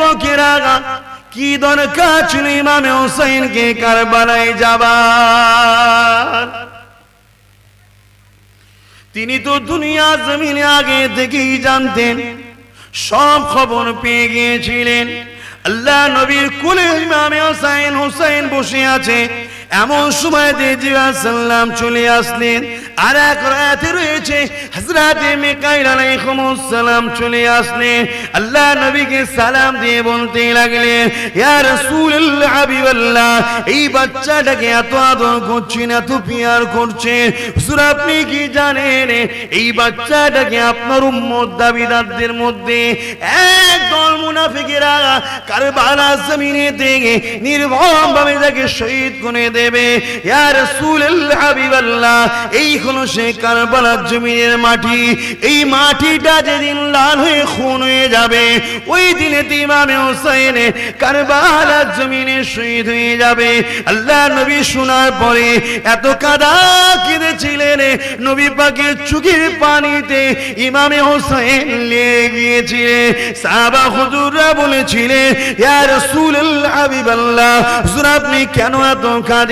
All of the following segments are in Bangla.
যুবকেরা, কি দরকার ছিল ইমামে হোসেনকে কারবালায় যাবার? তিনি তো দুনিয়া জমিনে আগে থেকেই জানতেন, সব খবর পেয়ে গিয়েছিলেন। আল্লাহ নবীর কোলে ইমামে হোসেন বসে আছে, এমন সময় জিবরাইল সাল্লাম চলে আসলেন। আর এক রাতে রয়েছে হযরতে মিকাইল আলাইহিস সালাম চলে আসলেন। আল্লাহ নবীকে সালাম দিয়ে বলতে লাগলেন, ইয়া রাসূলুল্লাহ হাবিবাল্লাহ, এই বাচ্চাটাকে এত আদর করছেন, এত পিয়ার করছেন, হুজুর আপনি কি জানেন এই বাচ্চাটাকে আপনার উম্মত দাবিদারদের মধ্যে একদল মুনাফিকেরা কারবালার জমিনে থেকে নির্মমভাবে তাকে শহীদ করে দেবে। ইয়া রাসূলুল্লাহ হাবিবাল্লাহ, এই হলো সেই কারবালার জমিনের মাটি। এই মাটিটা যেদিন লাল হয়ে খুন হয়ে যাবে, ওই দিনে ইমামে হোসেন কারবালার জমিনে শহীদ হয়ে যাবে। আল্লাহ নবী শোনার পরে এত কাঁদা কেঁদেছিলেন, নবী পাকের চোখের পানিতে ইমামে হোসেন লেগে গিয়েছিলেন। সাহাবা হুজুররা বলেছিলেন, ইয়া রাসূলুল্লাহ হাবিবাল্লাহ, হুজুর আপনি কেন এত কাঁদেন?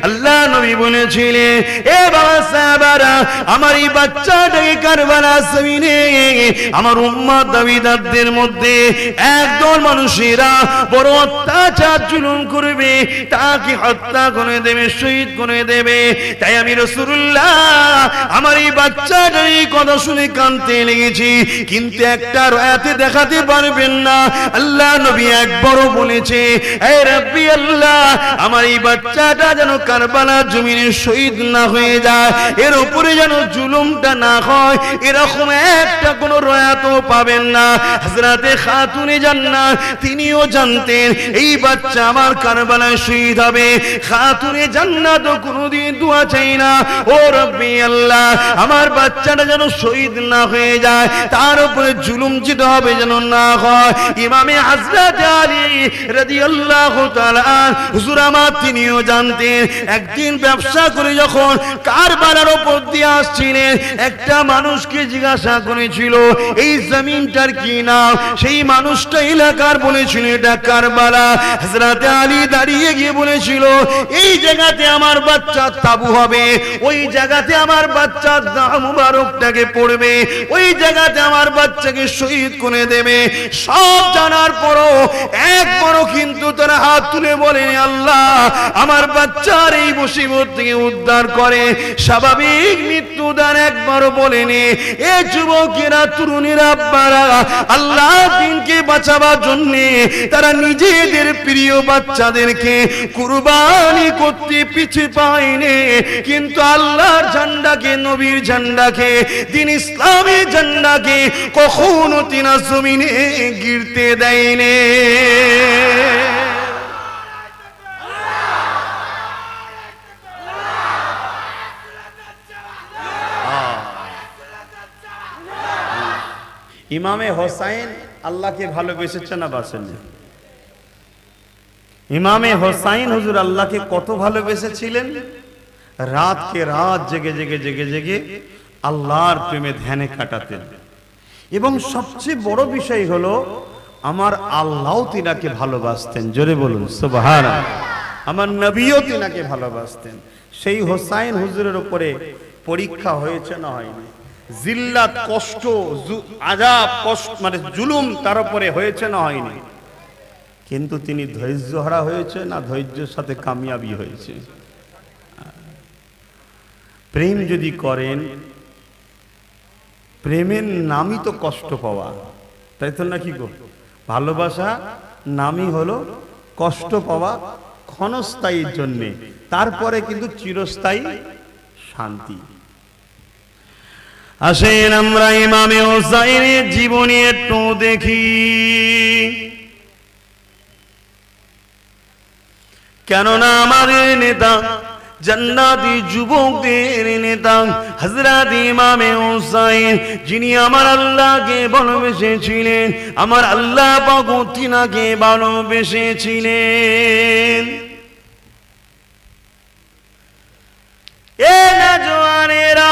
আল্লাহ নবী বলেছিলেন, এ বাবা সাহাবারা, আমার এই বাচ্চাটাকে কারবালার জমিনে আমার উম্মত দাবিদারদের মধ্যে একদল মানুষেরা বড় অত্যাচার জুলুম করবে, তাকে হত্যা করে দেবে, শহীদ করে দেবে। তাই আমি রাসূলুল্লাহ আমার এই বাচ্চাটার এই কথা শুনে কাঁদতে লেগেছি, কিন্তু একটা রাতে দেখাতে পারবেন না। আল্লাহ নবী একবারও বলেছে, হে রাব্বি আল্লাহ, আমার এই বাচ্চাটা যেন কারবালার জমিনে শহীদ না হয়ে যায়, এর উপরে যেন জুলুমটা না হয়, এরকম একটা কোনো রয়াতও পাবেন না। হযরতে খাতুনে জান্নাত তিনিও জানতেন এই বাচ্চা আমার কারবালায় শহীদ হবে। খাতুনে জান্নাতও কোনোদিন দোয়া চাই না, ও রাব্বি আল্লাহ, আমার বাচ্চাটা যেন শহীদ না হয়ে যায়, তার উপরে জুলুম যেটা হবে যেন না হয়। ইমামে হযরত আলী রাদিয়াল্লাহু তাআলা হুজুর আমার তিনিও জানতেন, একদিন ব্যবসা করে যখন কারবালার উপর দিয়ে আসছিলেন, একটা মানুষকে জিজ্ঞাসা করেছিল এই জমিনটার কি নাম? সেই মানুষটা এলাকার বলেছিল এটা কারবালা। হযরত আলী দাঁড়িয়ে গিয়ে বলেছিল, এই জায়গাতে আমার বাচ্চা তাবু হবে, ওই জায়গাতে আমার বাচ্চার দাম মুবারকটাকে পড়বে, ওই জায়গাতে আমার বাচ্চাকে শহীদ করে দেবে। সব জানার পরও একবারও কিন্তু তারা হাত তুলে বলেন, আল্লাহ আমার বাচ্চার এই মুসিবত থেকে উদ্ধার করে স্বাভাবিক মৃত্যুদান একবারও বলেনি। এ যুবকেরা, তরুণীরা, আব্বারা, আল্লাহ দিনকে বাঁচাবার জন্য তারা নিজেদের প্রিয় বাচ্চাদেরকে কুরবানি করতে পিছে পায়নি, কিন্তু আল্লাহর ঝান্ডাকে, নবীর ঝান্ডাকে, দিন ইসলামের ঝান্ডাকে কখনো তিনা জমিনে গিরতে দেয়নি। ইমামে হোসেন আল্লাহকে ভালোবেসেছেন না বাসেন? ইমামে হোসেন হুজুর আল্লাহকে কত ভালোবেসেছিলেন, রাতকে রাত জেগে জেগে জেগে জেগে আল্লাহর প্রেমে ধ্যানে কাটাতেন। এবং সবচেয়ে বড় বিষয় হলো আমার আল্লাহও তিনাকে ভালোবাসতেন। জোরে বলুন সুবহানাল্লাহ। আমার নবীও তিনাকে ভালোবাসতেন। সেই হোসেন হুজুরের উপরে পরীক্ষা হয়েছে না হয়নি? জিল্লাত, কষ্ট, আযাব, কষ্ট মানে জুলুম তার উপরে হয়েছে না হয়নি? কিন্তু তিনি ধৈর্যহারা হয়েছে না ধৈর্যের সাথে কামিয়াবি হয়েছে? প্রেম যদি করেন, প্রেমের নামই তো কষ্ট পাওয়া, তাই তো নাকি গো? ভালোবাসা নামই হলো কষ্ট পাওয়া ক্ষণস্থায়ীর জন্যে, তারপরে কিন্তু চিরস্থায়ী শান্তি। আসেন আমরা ইমামে হোসেনের জীবনী একটু দেখি। কেননা আমাদের নেতা, জান্নাতি যুবকদের নেতা হযরত ইমামে হোসেন, যিনি আমার আল্লাহকে ভালোবেসেছিলেন, আমার আল্লাহ পাক তিনাকে ভালোবেসেছিলেন। এ নওজওয়ানেরা,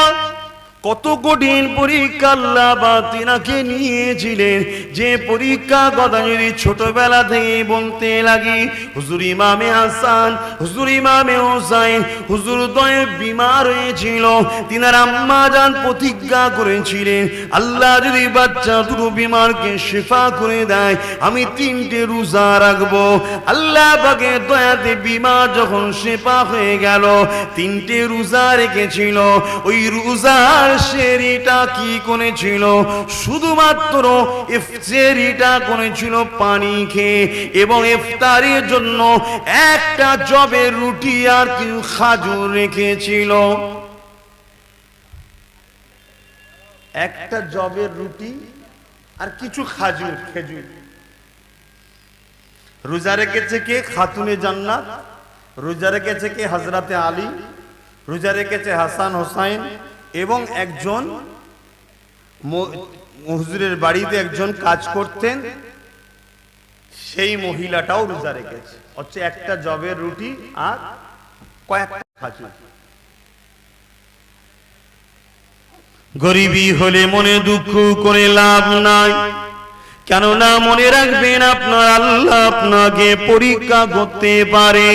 কত কঠিন পরীক্ষা আল্লাহ তিনাকে নিয়েছিলেন, যে পরীক্ষা কথা যদি ছোটবেলা থেকে বলতে লাগি, হুজুর ইমামে হাসান, হুজুর ইমামে হোসাইন, হুজুর দয়ে বিমার হয়েছিল। তিনার আম্মা জান প্রতিজ্ঞা করেছিলেন, আল্লাহ যদি বাচ্চা দুটো বিমারকে শিফা করে দেয়, আমি 3টে রোজা রাখবো। আল্লাহ পাকের দয়াতে বিমার যখন শিফা হয়ে গেল, 3টে রোজা রেখেছিল। ওই রোজার সেরিটা কি করেছিল? শুধুমাত্র ইফতারিটা করেছিল পানি খেয়ে, এবং ইফতারের জন্য একটা জবের রুটি আর কিছু খাজুর রেখেছিল। একটা জবের রুটি আর কিছু খাজুর, খেজুর। রোজা রেখেছে কে? খাতুনে জান্নাত। রোজা রেখেছে কে? হযরতে আলী। রোজা রেখেছে হাসান হোসাইন, এবং একজন হুজুরের বাড়িতে একজন কাজ করতেন, সেই মহিলাটাও রোজা রেখেছে। হচ্ছে একটা জবের রুটি আর কয়েকটা খাজুর। গরিবী হলে মনে দুঃখ করে লাভ নাই, কেননা মনে রাখবেন আপনার আল্লাহ আপনাকে পরীক্ষা করতে পারে।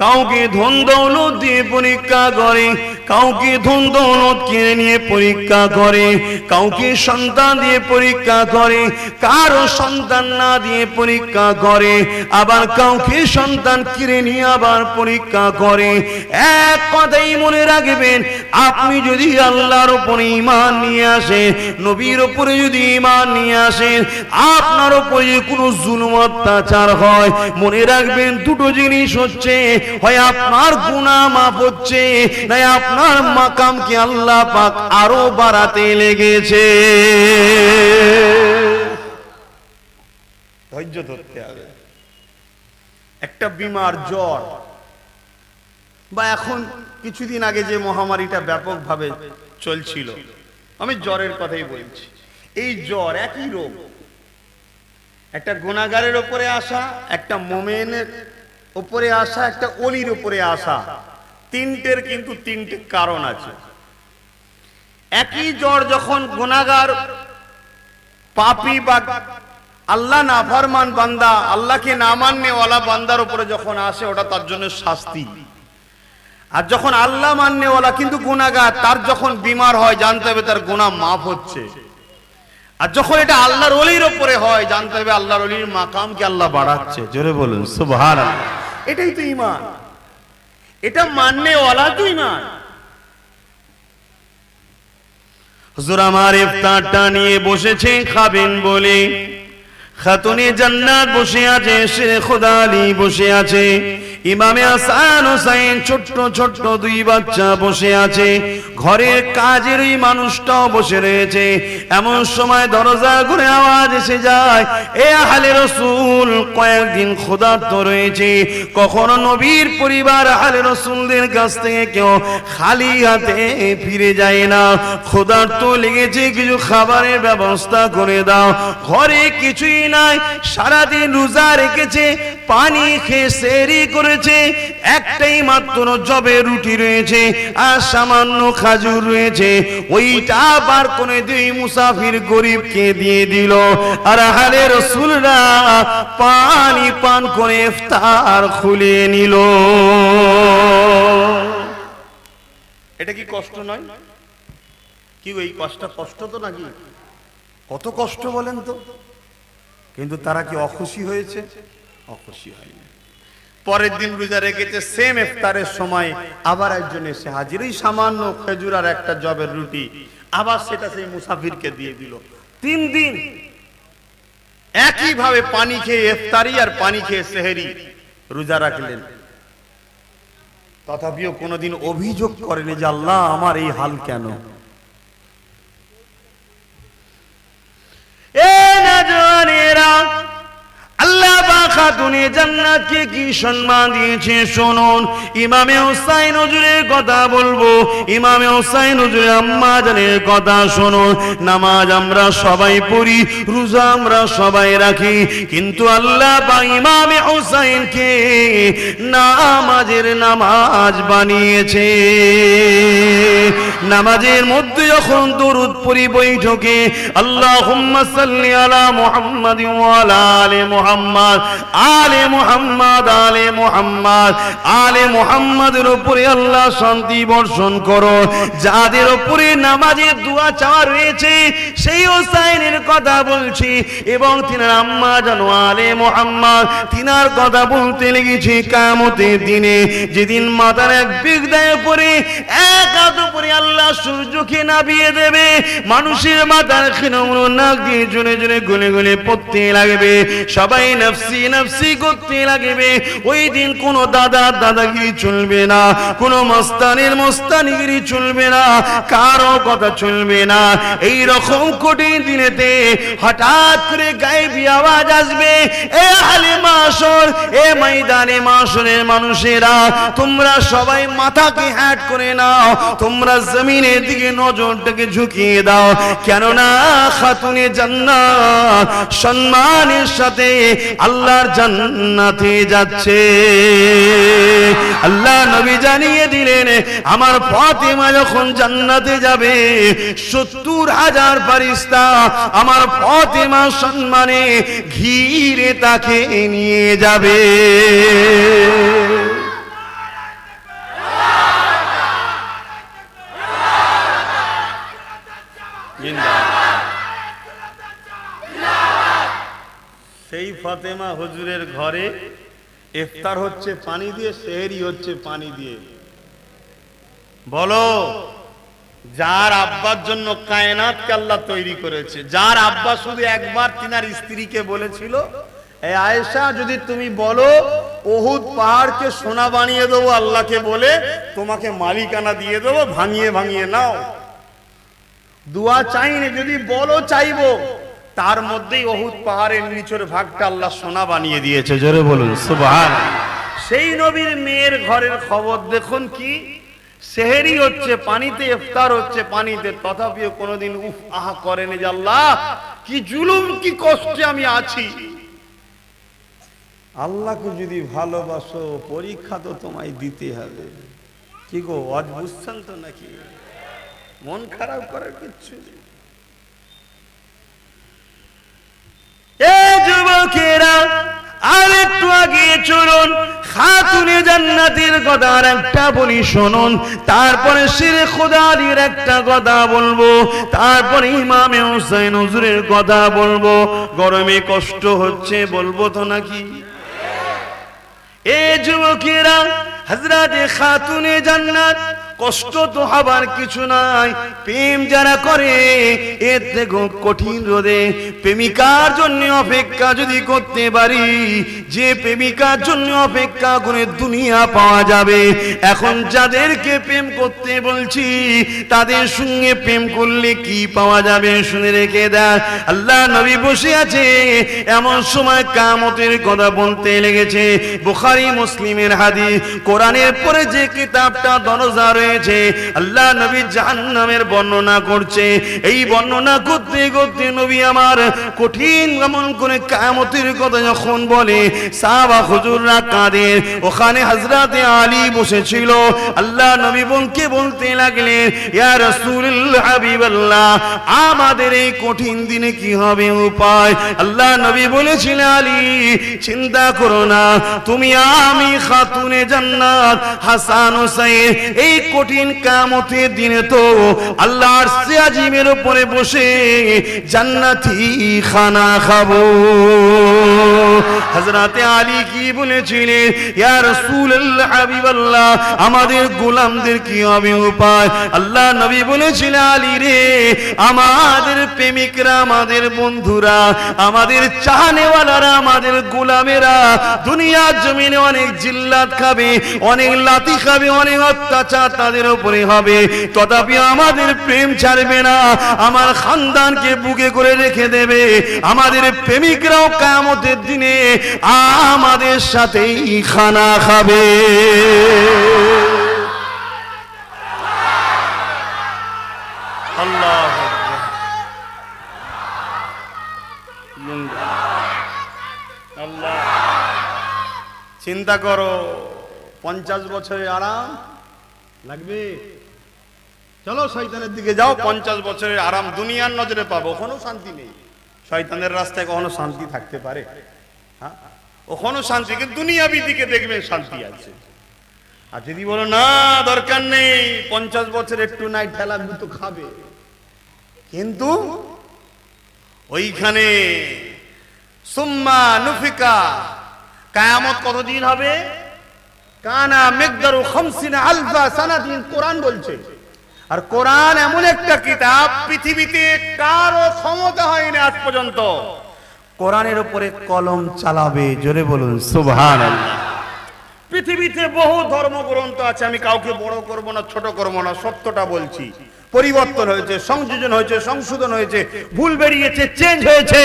কাউকে ধন দৌলত দিয়ে পরীক্ষা করে, কাউকে ধন দৌলত কিনে নিয়ে পরীক্ষা করে, কাউকে সন্তান দিয়ে পরীক্ষা করে, কারো সন্তান না দিয়ে পরীক্ষা করে, আবার কাউকে সন্তান কিনে নিয়ে আবার পরীক্ষা করে। এক কথাই মনে রাখবেন, আপনি যদি আল্লাহর উপরে ঈমান নিয়ে আসেন, নবীর উপরে যদি ঈমান নিয়ে আসেন, আপনার উপরে যদি কোনো জুলুম অত্যাচার হয়, মনে রাখবেন দুটো জিনিস হচ্ছে, হয় আপনার গুনাহ মাফ হচ্ছে, না আপনার মাকামকে আল্লাহ পাক আরো বাড়াতে লেগেছে। ধৈর্য ধরতে হবে। একটা বিমার জ্বর, বা এখন কিছুদিন আগে যে মহামারীটা ব্যাপকভাবে চলছিল, আমি জ্বরের কথাই বলছি। এই জ্বর একই রোগ, একটা গুনাহগারের উপরে আসা, একটা মুমিনের উপরে আসা, একটা ওলির উপরে আসা। তিনটের কিন্তু 3টে কারণ আছে। একই জ্বর যখন গুনাহগার, পাপী বা আল্লাহ নাফরমান বান্দা, আল্লাহকে না মাননেওয়ালা বান্দার উপরে যখন আসে, ওটা তার জন্য শাস্তি। আর যখন আল্লাহ মাননেওয়ালা কিন্তু গুনাহগার, তার যখন বিমার হয়, জানতে হবে তার গুনাহ মাফ হচ্ছে। আর যখন এটা আল্লাহর ওলির উপরে হয়, জানতে হবে আল্লাহর ওলির মাকামকে আল্লাহ বাড়াচ্ছে। জোরে বলুন সুবহানাল্লাহ। এটাই তো ঈমান, এটা মাননেওয়ালা তো ঈমান। হুজুর আমার ইফতারটা নিয়ে বসেছে খাবেন বলে, খাতুনে জান্নাত বসে আছে, শেখ খোদা আলী বসে আছে, ইমামে হাসান হোসেন ছোট্ট ছোট্ট 2 বাচ্চা বসে আছে, ঘরের কাজের ওই মানুষটাও বসে রয়েছে। এমন সময় দরজা ঘুরে আওয়াজ এসে যায়, এ আহলে রাসূল, কয়েকদিন ক্ষুধার্ত রয়েছে। কখনো নবীর পরিবার আহলে রাসূলদের কাছ থেকে কেউ খালি হাতে ফিরে যায় না। ক্ষুধার্ত লেগেছে, কিছু খাবারের ব্যবস্থা করে দাও। ঘরে কিছুই নাই, সারাদিন রোজা রেখেছে, পানি খেয়ে সেহরি করেছে, একটাই মাত্র জবে রুটি রয়েছে আর সামান্য খাজুর রয়েছে। ওইটা বার করে 2 মুসাফির গরিবকে দিয়ে দিল। আর আহলে রাসূলরা পানি পান করে ইফতার খুলে নিল। এটা কি কষ্ট নয়? কি ওই কষ্ট তো নাকি? কত কষ্ট বলেন তো। কিন্তু তারা কি অখুশি হয়েছে? অখুশি হয়নি। পরের দিন রোজা রেখেছে, সেম ইফতারের সময় আবার একজন এসে হাজির, এই সামান্য খেজুর আর একটা জবের রুটি, আবার সেটা সেই মুসাফিরকে দিয়ে দিল। 3 দিন একই ভাবে পানি খেয়ে ইফতারি আর পানি খেয়ে সেহরি রোজা রাখলেন। তথাপিও কোনোদিন অভিযোগ করেনি যে আল্লাহ আমার এই হাল কেন। এ নওজওয়ানেরা, আল্লাহ পাক খাতুনে জান্নাতকে কি সম্মান দিয়েছে শুনুন। ইমামে হুসাইন হুজুরের কথা বলবো, ইমামে হুসাইন হুজুরের আম্মা জানের কথা শুনুন। নামাজ আমরা সবাই পড়ি, রোজা আমরা সবাই রাখি, কিন্তু আল্লাহ বা ইমামে হুসাইনকে নামাজের নামাজ বানিয়েছে। নামাজের মধ্যে যখন দরুদ পড়ি বৈঠকে, আল্লাহুম্মা সাল্লি আলা মুহাম্মাদ ওয়া আলা আলি মুহাম্মাদ, আলে মুহাম্মাদ, আলে মুহাম্মাদ, আলে মুহাম্মাদের উপরে আল্লাহ শান্তি বর্ষণ করো। যাদের উপরে নামাজের দোয়া চাওয়া রয়েছে সেই হুসাইনের কথা বলছি, এবং তিনার আম্মা জানো আলে মুহাম্মাদ, তিনার কথা বলতে লেগেছি কিয়ামতের দিনে, যেদিন মাথার এক বিগদায় পরে এক হাত উপরে আল্লাহ সূর্যকে নামিয়ে দেবে, মানুষের মাথার খিনগুলো নাক দিয়ে জোরে জোরে গলে গলে পড়তে লাগবে, সবাই নফসি নফসি করতে লাগবে। ওই দিন কোনো দাদাগিরি চলবে না, কোনো মস্তানের মস্তানিগিরি চলবে না, কারো কথা চলবে না। এই রকম কঠিন দিনেতে হঠাৎ করে গায়েবী আওয়াজ আসবে, এ আহলে মাশর, এ ময়দানে মাশরের মানুষেরা, তোমরা সবাই মাথাকে হ্যাট করে নাও, তোমরা জমিনের দিকে নজরটাকে ঝুঁকিয়ে দাও, কেননা খাতুনে জান্নাত সম্মানের সাথে আল্লাহর জান্নাতে যাচ্ছে। আল্লাহ নবী জানিয়ে দিলেন, আমার ফাতেমা যখন জান্নাতে যাবে 70,000 ফেরেশতা আমার ফাতেমা সম্মানে ঘিরে তাকে নিয়ে যাবে। সেই ফাতেমা হুজুরের ঘরে ইফতার হচ্ছে পানি দিয়ে, সেহরি হচ্ছে পানি দিয়ে। বলো, যার আব্বার জন্য কায়নাতকে আল্লাহ তৈরি করেছে, যার আব্বা শুধু একবার তিনার স্ত্রীকে বলেছিল, এই আয়েশা যদি তুমি বলো উহুদ পাহাড়কে সোনা বানিয়ে দেবো আল্লাহকে বলে, তোমাকে মালিকানা দিয়ে দেবো, ভাঙিয়ে ভাঙিয়ে নাও। দোয়া চাইনি, যদি বলো চাইবো, তার মধ্যেই উহুদ পাহাড়ের নিচের ভাগটা আল্লাহ সোনা বানিয়ে দিয়েছে। জোরে বলুন সুবহানাল্লাহ। সেই নবীর মেয়ের ঘরের খবর দেখুন, কি সেহরি হচ্ছে পানিতে, ইফতার হচ্ছে পানিতে, তথাপিও কোনোদিন উফ আহা করেনি যে আল্লাহ কি জুলুম, কি কষ্টে আমি আছি। আল্লাহকে যদি ভালোবাসো পরীক্ষা তো তোমায় দিতে হবে। কি গো, আজ বুঝছেন তো নাকি? মন খারাপ করার কিচ্ছু নেই। যুবকেরা আরেকটু আগে চলুন, খাতুনে জান্নাতের কথা আর একটা বলি শুনুন, তারপরে শিরে খোদা আলীর একটা কথা বলবো, তারপরে ইমামে হুসাইন হুজুরের কথা বলবো। গরমে কষ্ট হচ্ছে বলবো তো নাকি? এ যুবকেরা, হযরতে খাতুনে জান্নাত, কষ্ট তো হবার কিছু নাই। প্রেম যারা করে এর থেকে কঠিন রোদে প্রেমিকার জন্য অপেক্ষা যদি করতে পারি, যে প্রেমিকার জন্য অপেক্ষা করে দুনিয়া পাওয়া যাবে। এখন যাদেরকে প্রেম করতে বলছি তাদের সঙ্গে প্রেম করলে কি পাওয়া যাবে শুনে রেখে দেয়। আল্লাহ নবী বসে আছে, এমন সময় কিয়ামতের কথা বলতে লেগেছে। বুখারী মুসলিমের হাদিস, কোরআনের পরে যে কিতাবটা দরজা রয়েছে, আল্লাহ নবী জাহান্নামের বর্ণনা করছে। এই বর্ণনা করতে করতে নবী আমার কঠিন এমন করে কিয়ামতের কথা যখন বলে, সাহাবা হুজুররা কাঁদে। ওখানে হযরতে আলী বসেছিল। আল্লাহ নবী বলতে লাগলেন, ইয়া রাসূলুল্লাহ, হাবিবাল্লাহ, আমাদের এই কঠিন দিনে কি হবে উপায়? আল্লাহ নবী বলেছিলেন, আলী চিন্তা করো না, তুমি আমি খাতুনে জান্নাত হাসান হুসাইন এই কঠিন কিয়ামতের দিনে তো আল্লাহর আরশে আজিমের উপরে বসে জান্নাতি খানা খাবো। হযরতে আলী কি বলেছিলেন, ইয়া রাসূলুল্লাহ, হাবিবাল্লাহ, আমাদের গোলামদের কি হবে উপায়? আল্লাহ নবী বলেছিলেন, আলী রে, আমাদের প্রেমিকরা, আমাদের বন্ধুরা, আমাদের চাহনেওয়ালারা, আমাদের গোলামেরা দুনিয়ার জমিনে অনেক জিল্লাত খাবে, অনেক লাথি খাবে, অনেক অত্যাচার তাদের উপরে হবে, তথাপি আমাদের প্রেম ছাড়বে না, আমার খানদানকে বুকে করে রেখে দেবে। আমাদের প্রেমিকরাও কিয়ামতের দিনে আমাদের সাথেই খানা খাবে। আল্লাহ আল্লাহ, চিন্তা করো 50 বছরের আরাম লাগবে? চলো শয়তানের দিকে যাও, 50 বছরের আরাম দুনিয়ার নজরে পাবো, ওখানেও শান্তি নেই। শয়তানের রাস্তায় কখনো শান্তি থাকতে পারে? হ্যাঁ, ওখানেও শান্তি, কিন্তু দুনিয়াবি দিকে দেখবেন শান্তি আছে। আর যদি বলো না দরকার নেই, 50 বছর একটু নাই ঠেলা তো খাবে, কিন্তু ওইখানে সুম্মা নুফিকা, কিয়ামত কতদিন হবে? কানা মিকদারু 50 আলফা সানাতিন, কোরআন বলছে। আর কোরআন এমন একটা কিতাব, পৃথিবীতে কারো ক্ষমতা হয়নি আজ পর্যন্ত কোরআনের উপরে কলম চালাবে। জোরে বলুন সুবহানাল্লাহ। পৃথিবীতে বহু ধর্মগ্রন্থ আছে, আমি কাউকে বড় করব না ছোট করব না, সত্যটা বলছি। পরিবর্তন হয়েছে, সংযোজন হয়েছে, সংশোধন হয়েছে, ভুল বেরিয়েছে, চেঞ্জ হয়েছে,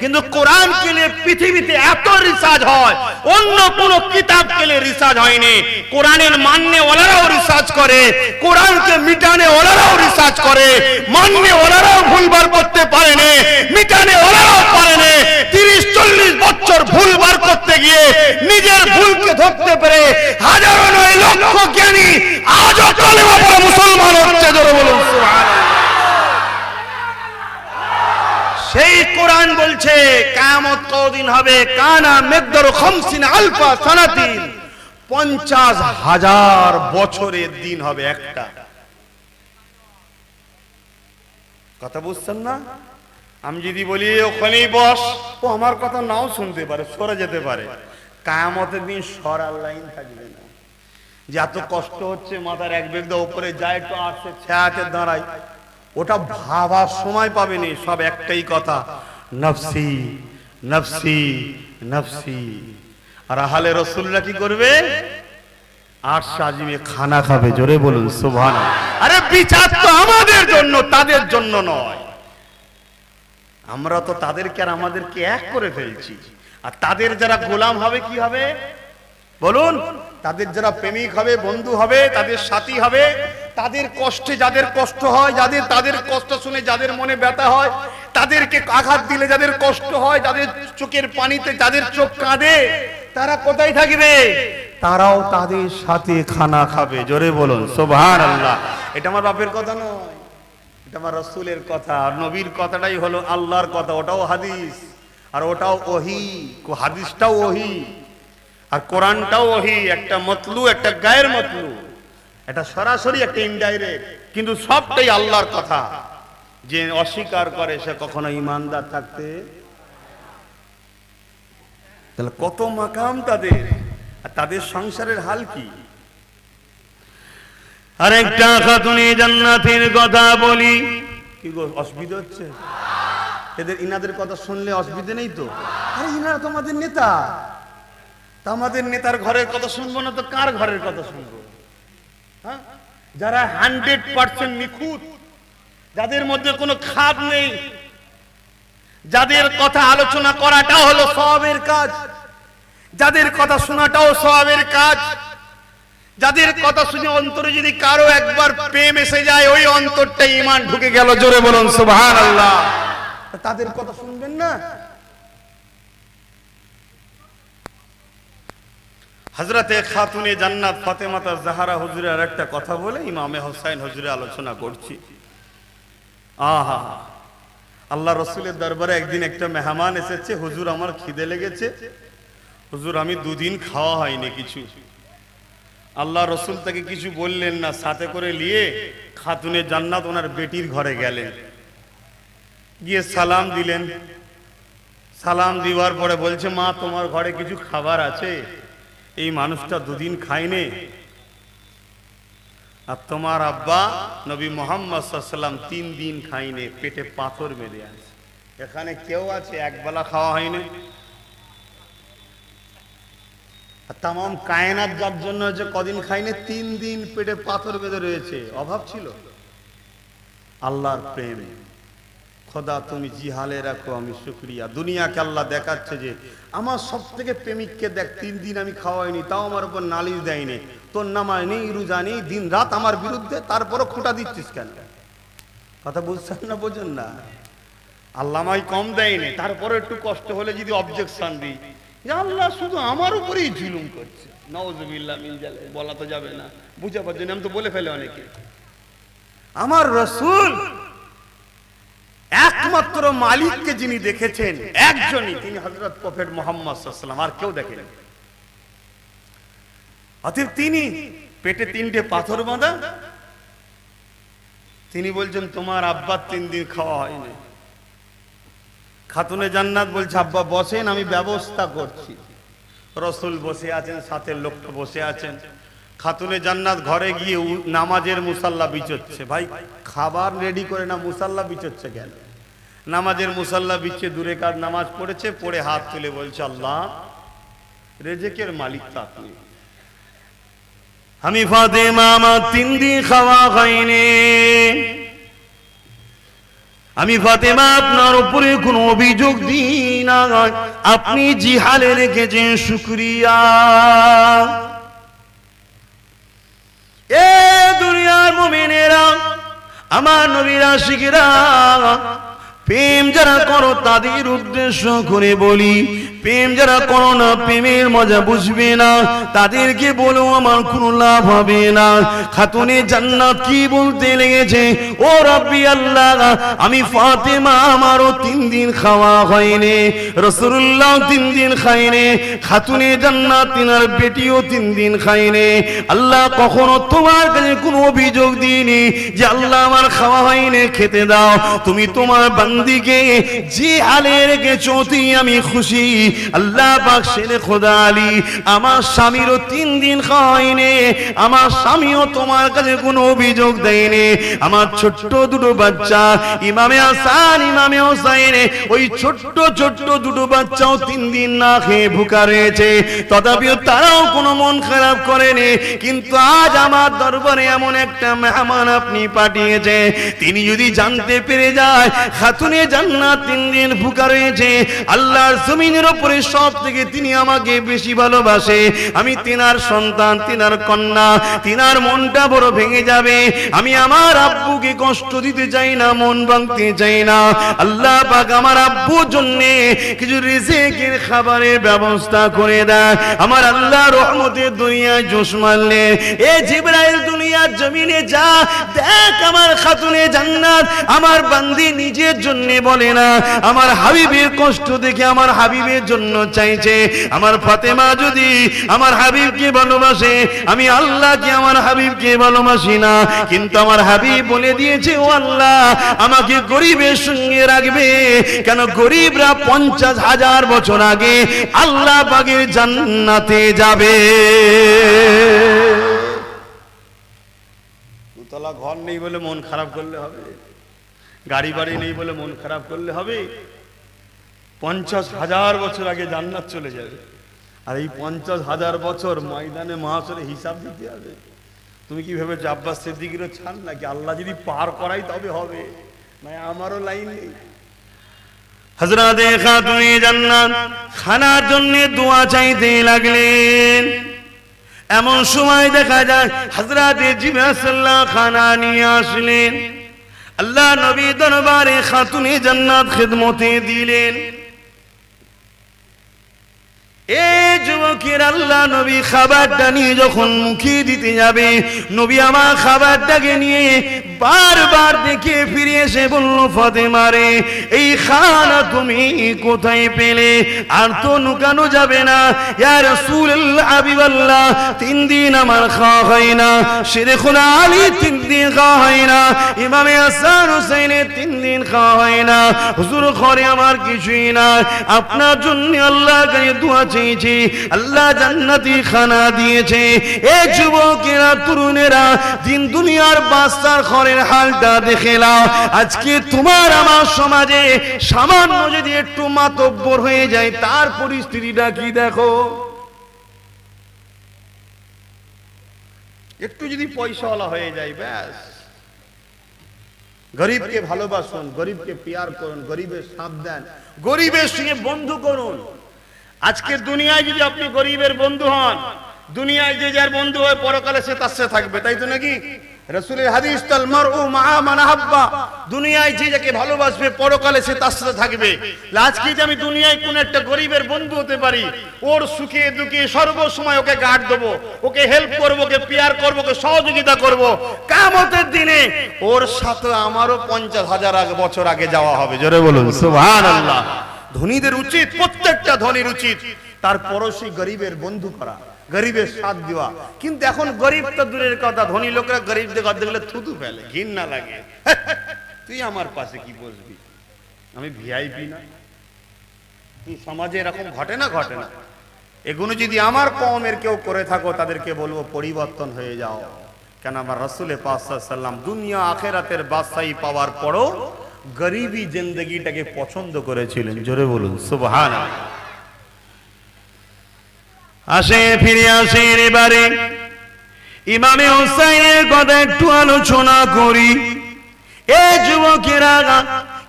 কিন্তু কোরআনকে নিয়ে পৃথিবীতে এত রিসার্চ হয়, অন্য কোন কিতাবকে নিয়ে রিসার্চ হয়নি। কোরআনের মাননে ওনারাও রিসার্চ করে, কোরআনকে মিটানে ওনারাও রিসার্চ করে, মাননে ওনারাও ভুলবার করতে পারেনি, মিটানে ওনারাও পারেনি। 30-40 বছর ভুল বার করতে গিয়ে নিজের ভুলকে ধরতে পেরে হাজারো নয় লক্ষ জ্ঞানী আজও কালেমা পড়া মুসলমান হচ্ছে। জোরে বলুন সুবহানাল্লাহ। সেই কোরআন বলছে কিয়ামত কতদিন হবে? কানা মিকদারু 50 আলফা সানাতিন, 50,000 বছরের দিন হবে একটা। কথা বুঝছেন না? আমি যদি বলি ওখানেই বস, ও আমার কথা নাও শুনতে পারে, সরে যেতে পারে। কিয়ামতের দিন সরার লাইন থাকবে না, যে এত কষ্ট হচ্ছে, মাথার এক বেগদা উপরে যায়, একটু আসছে ছায়াতে দাঁড়ায়, ওটা ভাবার সময় পাবেনি। সব একটাই কথা, নফসি নফসি নফসি। আর আহলে রাসূলরা কি করবে? আরশ আজিমে খানা খাবে। জোরে বলুন সুবহানাল্লাহ। আরে বিচার তো আমাদের জন্য, তাদের জন্য নয়। আমরা তো তাদেরকে আর আমাদেরকে এক করে ফেলছি। আর তাদের যারা গোলাম হবে কি হবে বলুন? তাদের যারা প্রেমিক হবে, বন্ধু হবে, তাদের সাথী হবে, তাদের কষ্টে যাদের কষ্ট হয়, তাদের কষ্ট শুনে যাদের মনে ব্যথা হয়, তাদেরকে আঘাত দিলে যাদের কষ্ট হয়, যাদের চোখের পানিতে যাদের চোখ কাঁদে, তারা কোথায় থাকবে? তারাও তাদের সাথে খানা খাবে। জোরে বলুন সুবহানাল্লাহ। এটা আমার বাপের কথা নয়, এটা আমার রাসূলের কথা। আর নবীর কথাটাই হলো আল্লাহর কথা, ওটাও হাদিস, আর ওটাও ওহী, হাদিসটাও ওহী, আর কোরআনটাও ওহী। একটা মতলু, একটা গায়ের মতলু, এটা সরাসরি, একটা ইনডাইরেক্ট, কিন্তু সবটাই আল্লাহর কথা। যে অস্বীকার করে সে কখনো ঈমানদার থাকতে, তাহলে কত মাকাম তাদের, আর তাদের সংসারের হাল কি? আরেকটা খাতুনে জান্নাতের কথা বলি। কি গো, অসুবিধা হচ্ছে? ইনাদের কথা শুনলে অসুবিধা নেই তো? আরে ইনারা তো আমাদের নেতা, তা আমাদের নেতার ঘরের কথা শুনবো না তো কার ঘরের কথা শুনবো? হ্যাঁ, যারা 100% নিখুঁত, যাদের মধ্যে কোনো খাদ নেই, যাদের কথা আলোচনা করাটাও হলো সওয়াবের কাজ, যাদের কথা শোনাটাও সওয়াবের কাজ, যাদের কথা শুনে অন্তরে যদি কারো একবার প্রেম এসে যায়, ওই অন্তরটা ঈমান ঢুকে গেল। জোরে বলুন সুবহানাল্লাহ। তাদের কথা শুনবেন না? হযরতে খাতুনে জান্নাত ফাতেমা জাহরা হুজুরের একটা কথা বলে ইমামে হোসেন হুজুরে আলোচনা করছি। আহা, আল্লাহ রাসূলের দরবারে একদিন একটা মেহমান এসেছে। হুজুর, আমার খিদে লেগেছে। হুজুর, আমি 2 দিন খাওয়া হয়নি কিছু। আল্লাহ রাসূল তাকে কিছু বললেন না, সাথে করে নিয়ে খাতুনে জান্নাত ওনার বেটির ঘরে গেলেন, গিয়ে সালাম দিলেন। সালাম দিবার পরে বলছে, মা, তোমার ঘরে কিছু খাবার আছে? এই মানুষটা 2 দিন খায়নি, আর তোমার আব্বা নবী মুহাম্মদ সাল্লাল্লাহু আলাইহি ওয়াসাল্লাম 3 দিন খায়নি, পেটে পাথর বেঁধে আছে। এখানে কেউ আছে একবেলা খাওয়া হয়নি? আর তামাম কায়নাত যার জন্য যে কদিন খায়নি, 3 দিন পেটে পাথর বেঁধে রয়েছে। অভাব ছিল? আল্লাহর প্রেম, খোদা তুমি জিহালে রাখো, আমি শুকরিয়া। দুনিয়াকে আল্লাহ দেখাচ্ছে যে আমার সব থেকে প্রেমিককে দেখ, 3 দিন আমি খাওয়াইনি, তাও আমার উপর নালিশ দেয়নি, তোর নামাজ নেই, রোজা নেই, দিন রাত আমার বিরুদ্ধে, তারপরও খোঁটা দিচ্ছিস কেন? কথা বুঝছেন না? বোঝেন না? আল্লাহ আমায় কম দেয়নি, তারপরে একটু কষ্ট হলে যদি অবজেকশন দিই যে আল্লাহ শুধু আমার উপরেই জুলুম করছে, নাউজুবিল্লাহ মিন জালিক, বলা তো যাবে না, বুঝাবার জন্য আমি তো বলে ফেলে অনেকে। আমার রাসূল একমাত্র মালিককে যিনি দেখেছেন একজনই, তিনি হযরত প্রফেট মুহাম্মদ সাল্লাল্লাহু আলাইহি ওয়াসাল্লাম, আর কেউ দেখেনি। অতএব তিনি পেটে 3টে পাথর বাঁধা, তিনি বলছেন তোমার আব্বার 3 দিন খাওয়া হয়নি। খাতুনে জান্নাত বলছে আব্বা বসেন, আমি ব্যবস্থা করছি। রাসূল বসে আছেন, সাথে লোকটা বসে আছেন। খাতুনে জান্নাত ঘরে গিয়ে নামাজের মুসাল্লা বিছচ্ছে। ভাই খাবার রেডি করে না, মুসাল্লা বিছচ্ছে কেন? নামাজের মুসাল্লা বিছিয়ে দূরে কার নামাজ পড়েছে, পড়ে হাত তুলে বলছে আল্লাহ রেজেকের মালিক তো আপনি। আমি ফাতেমা আমার 3 দিন খাওয়া হয়নি, আমি ফাতেমা আপনার উপরে কোনো অভিযোগ দিই না, আপনি জিহালে রেখেছেন, শুকরিয়া। এ দুনিয়ার মুমিনেরা, আমার নবীর আশিকেরা, প্রেম যারা করো তাদের উদ্দেশ্য করে বলি, প্রেম যারা করো না, প্রেমের মজা বুঝবে না, তাদেরকে বলো আমার কোনো লাভ হবে না। খাতুনে জান্নাত কি বলতে লেগেছে, ও রাব্বি আল্লাহ, আমি ফাতেমা আমারও 3 দিন খাওয়া হয়নি, রাসূলুল্লাহ 3 দিন খায়নি, খাতুনে জান্নাত তিনার বেটিও 3 দিন খায়নি। আল্লাহ কখনো তোমার কাছে কোনো অভিযোগ দিইনি যে আল্লাহ আমার খাওয়া হয়নি, খেতে দাও। তুমি তোমার বান্দিকে যে হালে রেখেছো আমি খুশি। আল্লাহ পাক শেরে খোদা আলী, আমার স্বামীরও 3 দিন খাওয়াইনি, আমার স্বামীও তোমার কাছে কোনো অভিযোগ দেয়নি। আমার ছোট্ট 2 বাচ্চা ইমামে হাসান ইমামে হোসেন, ওই ছোট্ট ছোট্ট 2 বাচ্চাও 3 দিন না খেয়ে ভুকা রয়েছে, তথাপিও তারাও কোনো মন খারাপ করেনি। কিন্তু আজ আমার দরবারে এমন একটা মেহমান আপনি পাঠিয়েছে, তিনি যদি জানতে পেরে যায় খাতুনে জান্নাত 3 দিন ভুকা রয়েছে, আল্লাহর জমিনের উপরে সব থেকে তিনি আমাকে বেশি ভালোবাসে, আমি তিনার সন্তান, তিনার কন্যা, তিনার মনটা বড় ভেঙে যাবে। আমি আমার আব্বুকে কষ্ট দিতে চাই না, মন ভাঙতে চাই না। আল্লাহ পাক আমার আব্বুর জন্য কিছু রিজিকের খাবারের ব্যবস্থা করে দেয়। আমার আল্লাহ রহমতের দুনিয়ায় জোশ মারলে, এ জিবরাইল দুনিয়ার জমিনে যা দেখ, আমার খাতুনে জান্নাত আমার বান্দি নিজের জন্য বলে না, আমার হাবিবের কষ্ট দেখে আমার হাবিবের জন্য চাইছে। আমার ফাতেমা যদি আমার হাবিবকে ভালোবাসে, আমি আল্লাহকে আমার হাবিবকে ভালোবাসি না, কিন্তু আমার হাবিব বলে দিয়েছে ও আল্লাহ আমাকে গরিবের সঙ্গে রাখবে। কেন? গরিবরা 50,000 বছর আগে আল্লাহ পাকের জান্নাতে যাবে। দুতলা ঘর নেই বলে মন খারাপ করলে হবে? গাড়ি বাড়ি নেই বলে মন খারাপ করলে হবে? 50,000 বছর আগে জান্নাত চলে যাবে, আর এই 50,000 বছর ময়দানে মাহশরে হিসাব দিতে হবে। তুমি কি ভেবেছো আব্বাস সিদ্দিকীরও ছাড় নাকি? আল্লাহ যদি পার করাই তবে হবে, না আমারও লাইন নেই। হযরতে খাতুনে জান্নাত খানার জন্য দোয়া চাইতে লাগলেন। এমন সময় দেখা যায় হযরতে জিবরাইল সাল্লাল্লাহু খানা নিয়ে আসলেন। আল্লাহ নবী দরবারে খাতুনে জান্নাত খিদমতে দিলেন। এ যুবকের, আল্লাহ নবী খাবারটা নিয়ে যখন মুখে দিতে যাবে, নবী আমার খাবারটাকে নিয়ে বারবার দেখে ফিরে এসে বলল, ফাতেমা রে, এই খানা তুমি কোথায় পেলে? আর তো লুকানো যাবে না, ইয়া রাসূলুল্লাহ হাবিবাল্লাহ 3 দিন আমার খাওয়া হয় না, শেরেখুল আলী 3 দিন খাওয়া হয় না, ইমামে হাসান হুসাইনের 3 দিন খাওয়া হয় না, হুজুর ঘরে আমার কিছুই না, আপনার জন্য আল্লাহর কাছে দোয়া চেয়েছি, আল্লাহ জান্নাতি খানা দিয়েছে। এ যুবকেরা, তরুণেরা, দিন দুনিয়ার বাচ্চার ঘরের হালটা দেখে নাও। আজকে তোমার আমার সমাজে সামান্য যদি একটু মাতব্বর হয়ে যায়, তার পরিস্থিতিটা কি দেখো। একটু যদি পয়সাওয়ালা হয়ে যায়, ব্যাস গরিবকে ভালোবাসুন, গরিবকে পিয়ার করুন, গরিবের সাথ দেন, গরিবের সঙ্গে বন্ধু করুন। আজকের দুনিয়ায় যদি আপনি গরিবের বন্ধু হন, দুনিয়ায় যে যার বন্ধু হয় পরকালে সে তার সাথে থাকবে, তাই তো নাকি? রাসূলের হাদিস, তাল মারউ মাআ মান আহাব্বা, দুনিয়ায় যে যাকে ভালোবাসবে পরকালে সে তার সাথে থাকবে। আজকে যে আমি দুনিয়ায় কোন একটা গরিবের বন্ধু হতে পারি, ওর সুখে দুঃখে সর্বসময় ওকে গার্ড দেবো, ওকে হেল্প করবো, ওকে পিয়ার করবো, ওকে সহযোগিতা করব, কিয়ামতের দিনে ওর সাথে আমারও 50,000 বছর আগে যাওয়া হবে। জোরে বলুন সুবহানাল্লাহ। ধনীদের উচিত, প্রত্যেকটা ধনীর উচিত তার পড়োশী গরিবের বন্ধু করা, গরিবের সাথ দেওয়া। কিন্তু এখন গরিব তো দূরের কথা, ধনী লোকরা গরিবদের কথা দেখলে থুতু ফেলে, ঘৃণা লাগে। তুই আমার পাশে কি বসবি, আমি ভিআইপি না? তুই সমাজে এরকম ঘটে না? ঘটে না? এগুলো যদি আমার কওমের কেউ করে থাকো, তাদেরকে বলবো পরিবর্তন হয়ে যাও। কেন আমার রাসূল পাক সাল্লাল্লাহু আলাইহি ওয়াসাল্লাম দুনিয়া আখিরাতের বাদশাহী পাওয়ার পরও গরিবী জিন্দেগিটাকে পছন্দ করেছিলেন। জোরে বলুন সুবহানাল্লাহ। আসে ফিরে আসে এবারে ইমামে হুসাইনের কথা একটু আলোচনা করি। এ যুবকেরা,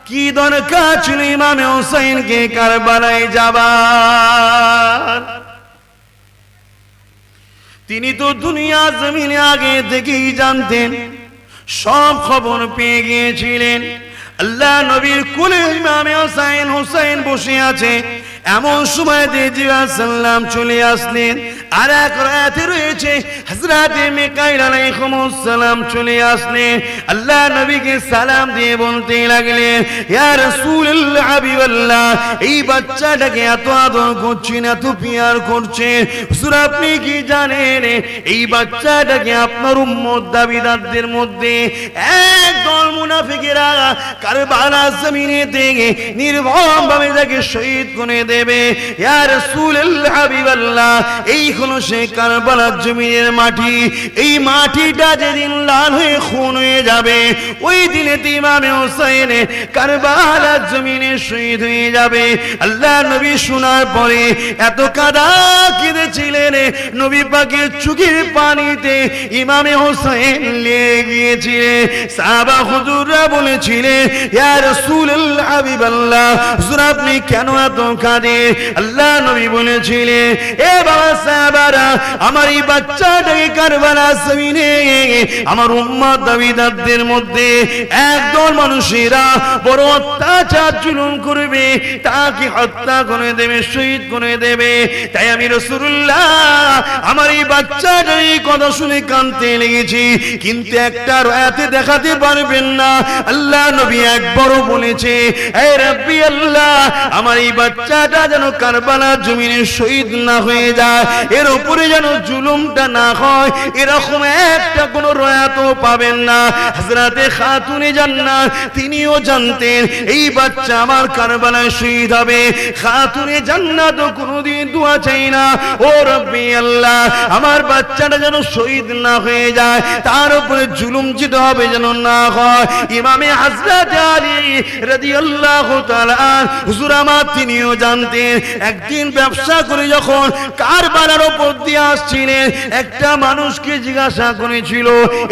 কি দরকার ছিল ইমামে হুসাইনকে কারবালায় যাবার? তিনি তো দুনিয়া জমিনে আগে থেকেই জানতেন, সব খবর পেয়ে গিয়েছিলেন। আল্লাহ নবীর কোলে ইমামে হুসাইন বসে আছে, এমন সময় জিবরাইল সাল্লাম চলে আসলেন। আর এক রাতে রয়েছে হযরতে মিকাইল আলাইহিস সালাম চলে আসলেন, আল্লাহ নবীকে সালাম দিয়ে বলতে লাগলেন, ইয়া রাসূলুল্লাহ হাবিবাল্লাহ, এই বাচ্চাটাকে এত আদর করছেন, এত পিয়ার করছেন, হুজুর আপনি কি জানেন এই বাচ্চাটাকে আপনার উম্মত দাবিদারদের মধ্যে একদল মুনাফিকেরা কারবালা জমিনে থেকে নির্মমভাবে তাকে শহীদ করে দেবে। ইয়া রাসূলুল্লাহ হাবিবাল্লাহ, এই হলো সে কারবালার জমিনের মাটি। এই মাটিটা যেদিন লাল হয়ে খুন হয়ে যাবে, ওই দিনে ইমামে হুসাইন কারবালার জমিনে শহীদ হয়ে যাবে। আল্লাহ নবী শোনার পরে এত কাঁদা কেঁদেছিলেন, নবী পাকের চোখের পানিতে ইমামে হুসাইন লেগে গিয়েছিলেন। সাহাবা হুজুররা বলেছিলেন, ইয়া রাসূলুল্লাহ হাবিবাল্লাহ, হুজুর আপনি কেন এত কাঁদেন? আল্লাহ নবী বলেছিলেন, এ বাবা সাহাবারা, আমার এই বাচ্চাটাকে কারবালা জমিনে আমার উম্মত দাবিদারদের মধ্যে একদল মানুষেরা বড় অত্যাচার জুলুম করবে, তাকে হত্যা করে দেবে, শহীদ করে দেবে। তাই আমি রাসূলুল্লাহ আমার এই বাচ্চাটার এই কথা শুনে কাঁদতে লেগেছি, কিন্তু একটা রাতে দেখাতে পারবেন না। আল্লাহ নবী একবারও বলেছে, হে রাব্বি আল্লাহ, আমার এই বাচ্চাটা যেন কারবালার জমিনে শহীদ না হয়ে যায়, এর উপরে যেন জুলুমটা না হয়, এরকম একটা কোন রয়াতও পাবেন না। হযরতে খাতুনে জান্নাত তিনিও জানতেন এই বাচ্চা আমার কারবালায় শহীদ হবে। খাতুনে জান্নাত কোনোদিন দোয়া চাই না, ও রাব্বি আল্লাহ, আমার বাচ্চাটা যেন শহীদ না হয়ে যায়, তার উপরে জুলুম যেটা হবে যেন না হয়। ইমামে হযরত আলী রাদিয়াল্লাহু তাআলা হুজুর আমার তিনিও জানতেন, একদিন ব্যবসা করে যখন কারবালার উপর দিয়ে আসছিলেন, একটা মানুষকে জিজ্ঞাসা করেছিল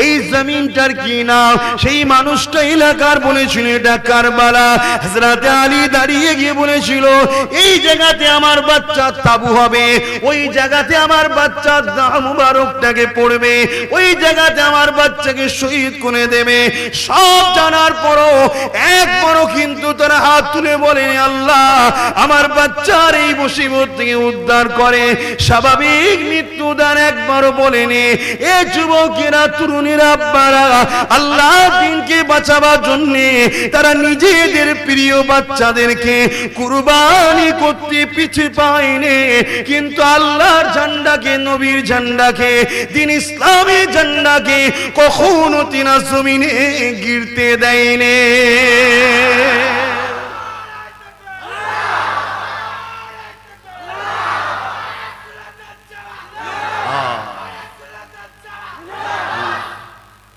এই জমিনটার কি নাম? সেই মানুষটা এলাকার বলেছিল এটা কারবালা। হযরত আলী দাঁড়িয়ে গিয়ে বলেছিল, এই জায়গাতে আমার বাচ্চা তাবু হবে, ওই জায়গাতে আমার বাচ্চার দাম মুবারকটাকে পড়বে, ওই জায়গাতে আমার বাচ্চাকে শহীদ করে দেবে। সব জানার পরও একবারও কিন্তু তারা হাত তুলে বলেন, আল্লাহ আমার বাচ্চার এই মুসিবত থেকে উদ্ধার করে স্বাভাবিক মৃত্যুদান একবারও বলেনি। এ যুবকেরা, তরুণীরা, আব্বারা, আল্লাহ দিনকে বাঁচাবার জন্য তারা নিজেদের প্রিয় বাচ্চাদেরকে কুরবানি করতে পিছে পায়নি, কিন্তু আল্লাহর ঝান্ডাকে, নবীর ঝান্ডাকে, দিন ইসলামের ঝান্ডাকে কখনো তিনা জমিনে গিরতে দেয়নি।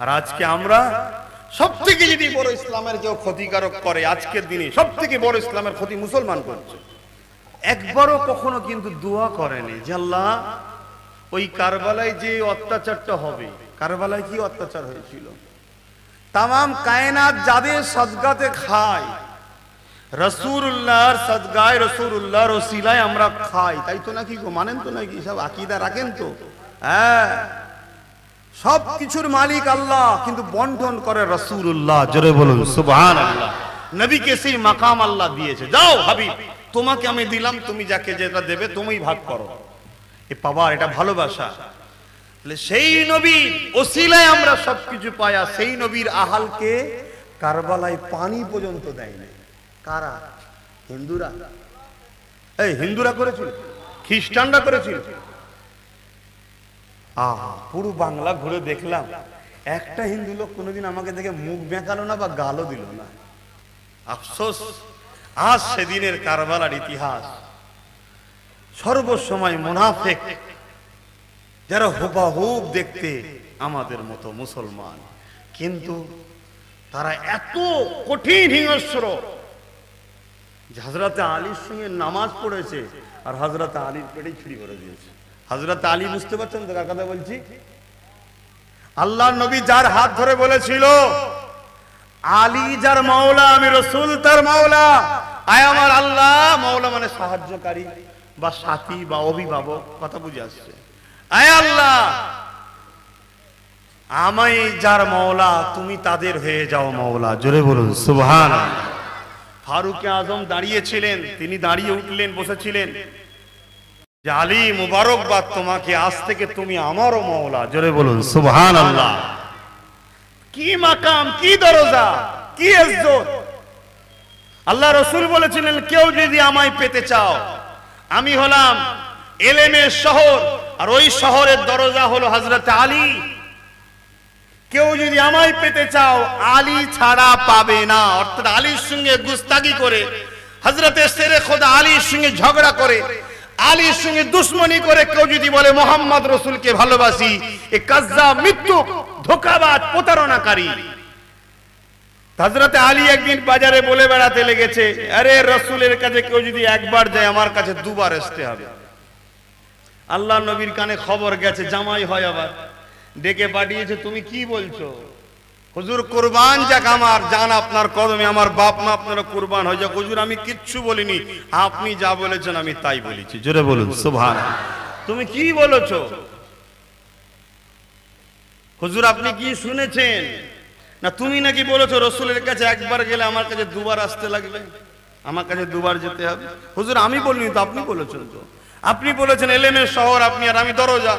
আর আজকে আমরা সব থেকে যদি বড় ইসলামের কেউ ক্ষতিকারক করে, আজকের দিনে সব থেকে বড় ইসলামের ক্ষতি মুসলমান করছে। একবারও কখনো কিন্তু দোয়া করেনি যে আল্লাহ ওই কারবালায় যে অত্যাচারটা হবে, কারবালায় কি অত্যাচার হয়েছিল, তামাম কায়নাত যাদের সদকাতে খায়, রাসূলুল্লাহর সদকায় রাসূলুল্লাহর ওসিলায় আমরা খাই, তাই তো নাকি গো? মানেন তো নাকি? সব আকীদা রাখেন তো? হ্যাঁ, সব কিছুর মালিক আল্লাহ, কিন্তু বন্টন করে রাসূলুল্লাহ। জোরে বলুন সুবহানাল্লাহ। নবীকে সেই মাকাম আল্লাহ দিয়েছে, যাও হাবিব তোমাকে আমি দিলাম, তুমি যাকে যেটা দেবে তুমিই ভাগ করো। এ পাওয়ার, এটা ভালোবাসা। সেই নবীর ওসিলায় আমরা সবকিছু পাই। আর সেই নবীর আহালকে কারবালায় পানি পর্যন্ত দেয়নি কারা? হিন্দুরা। এই হিন্দুরা করেছিল, খ্রিস্টানরা করেছিল। পুরো বাংলা ঘুরে দেখলাম, একটা হিন্দু লোক কোনোদিন আমাকে দেখে মুখ বেঁকালো না বা গালও দিল না। আফসোস, আজ সেদিনের কারবালার ইতিহাস। সর্বসময় মুনাফিক, যারা হুবহুব দেখতে আমাদের মতো মুসলমান, কিন্তু তারা এত কঠিন হিংস্র। হযরত আলীর সঙ্গে নামাজ পড়েছে আর হযরত আলীর পেটে ছুরি করে দিয়েছে। হযরত আলী, বুঝতে পারছেন তো কার কথা বলছি? আল্লাহর নবী যার হাত ধরে বলেছিল, আলী যার মাওলা, আমি রাসূল তার মাওলা। আয় আমার আল্লাহ, মাওলা মানে সাহায্যকারী বা সাথী বা অভিভাবক, কথা বুঝে আসছে। আয় আল্লাহ, আমি যার মাওলা, তুমি তাদের হয়ে যাও মাওলা। জোরে বলুন সুবহানাল্লাহ। ফারুক আজম দাঁড়িয়েছিলেন, তিনি দাঁড়িয়ে উঠলেন, বসেছিলেন, যে আলী মুবারকবাদ তোমাকে, আজ থেকে তুমি আমারও মাওলা। জোরে বলুন সুবহানাল্লাহ। কি মাকাম, কি দরজা, কি ইজ্জত! আল্লাহ রাসূল বলেছিলেন, কেউ যদি আমায় পেতে চাও, আমি হলাম ইলমের শহর, আর ওই শহরের দরজা হলো হযরত আলী। কেউ যদি আমায় পেতে চাও, আলী ছাড়া পাবে না। অর্থাৎ আলীর সঙ্গে গুস্তাগি করে, হযরতে শেরে খোদা আলীর সঙ্গে ঝগড়া করে, আলীর সঙ্গে দুশ্মনী করে কেউ যদি বলে মোহাম্মদ রাসূলকে ভালোবাসি, এ কাজ্জাব, মিথ্যুক, ধোঁকাবাজ, প্রতারণাকারী। হযরতে আলী একদিন বাজারে বলে বেড়াতে লেগেছে, আরে রাসূলের কাছে কেউ যদি একবার যায়, আমার কাছে দুবার আসতে হবে। আল্লাহ নবীর কানে খবর গেছে, জামাই হয় আবার, ডেকে পাঠিয়েছে, তুমি কি বলছো? হুজুর কুরবান যাক আমার জান আপনার কদমে, আমার বাপ মা আপনারা কুরবান হয়ে যাক। হুজুর আমি কিচ্ছু বলিনি, আপনি যা বলেছেন আমি তাই বলেছি। জোরে বলুন সুবহানাল্লাহ। তুমি কি বলেছো? হুজুর আপনি কি শুনেছেন? না তুমি নাকি বলেছো রাসূলের কাছে একবার গেলে আমার কাছে দুবার আসতে লাগবে, আমার কাছে দুবার যেতে হবে। হুজুর আমি বলিনি তো, আপনি বলেছেন তো। আপনি বলেছেন ইলমের শহর আপনি, আর আমি দরজা।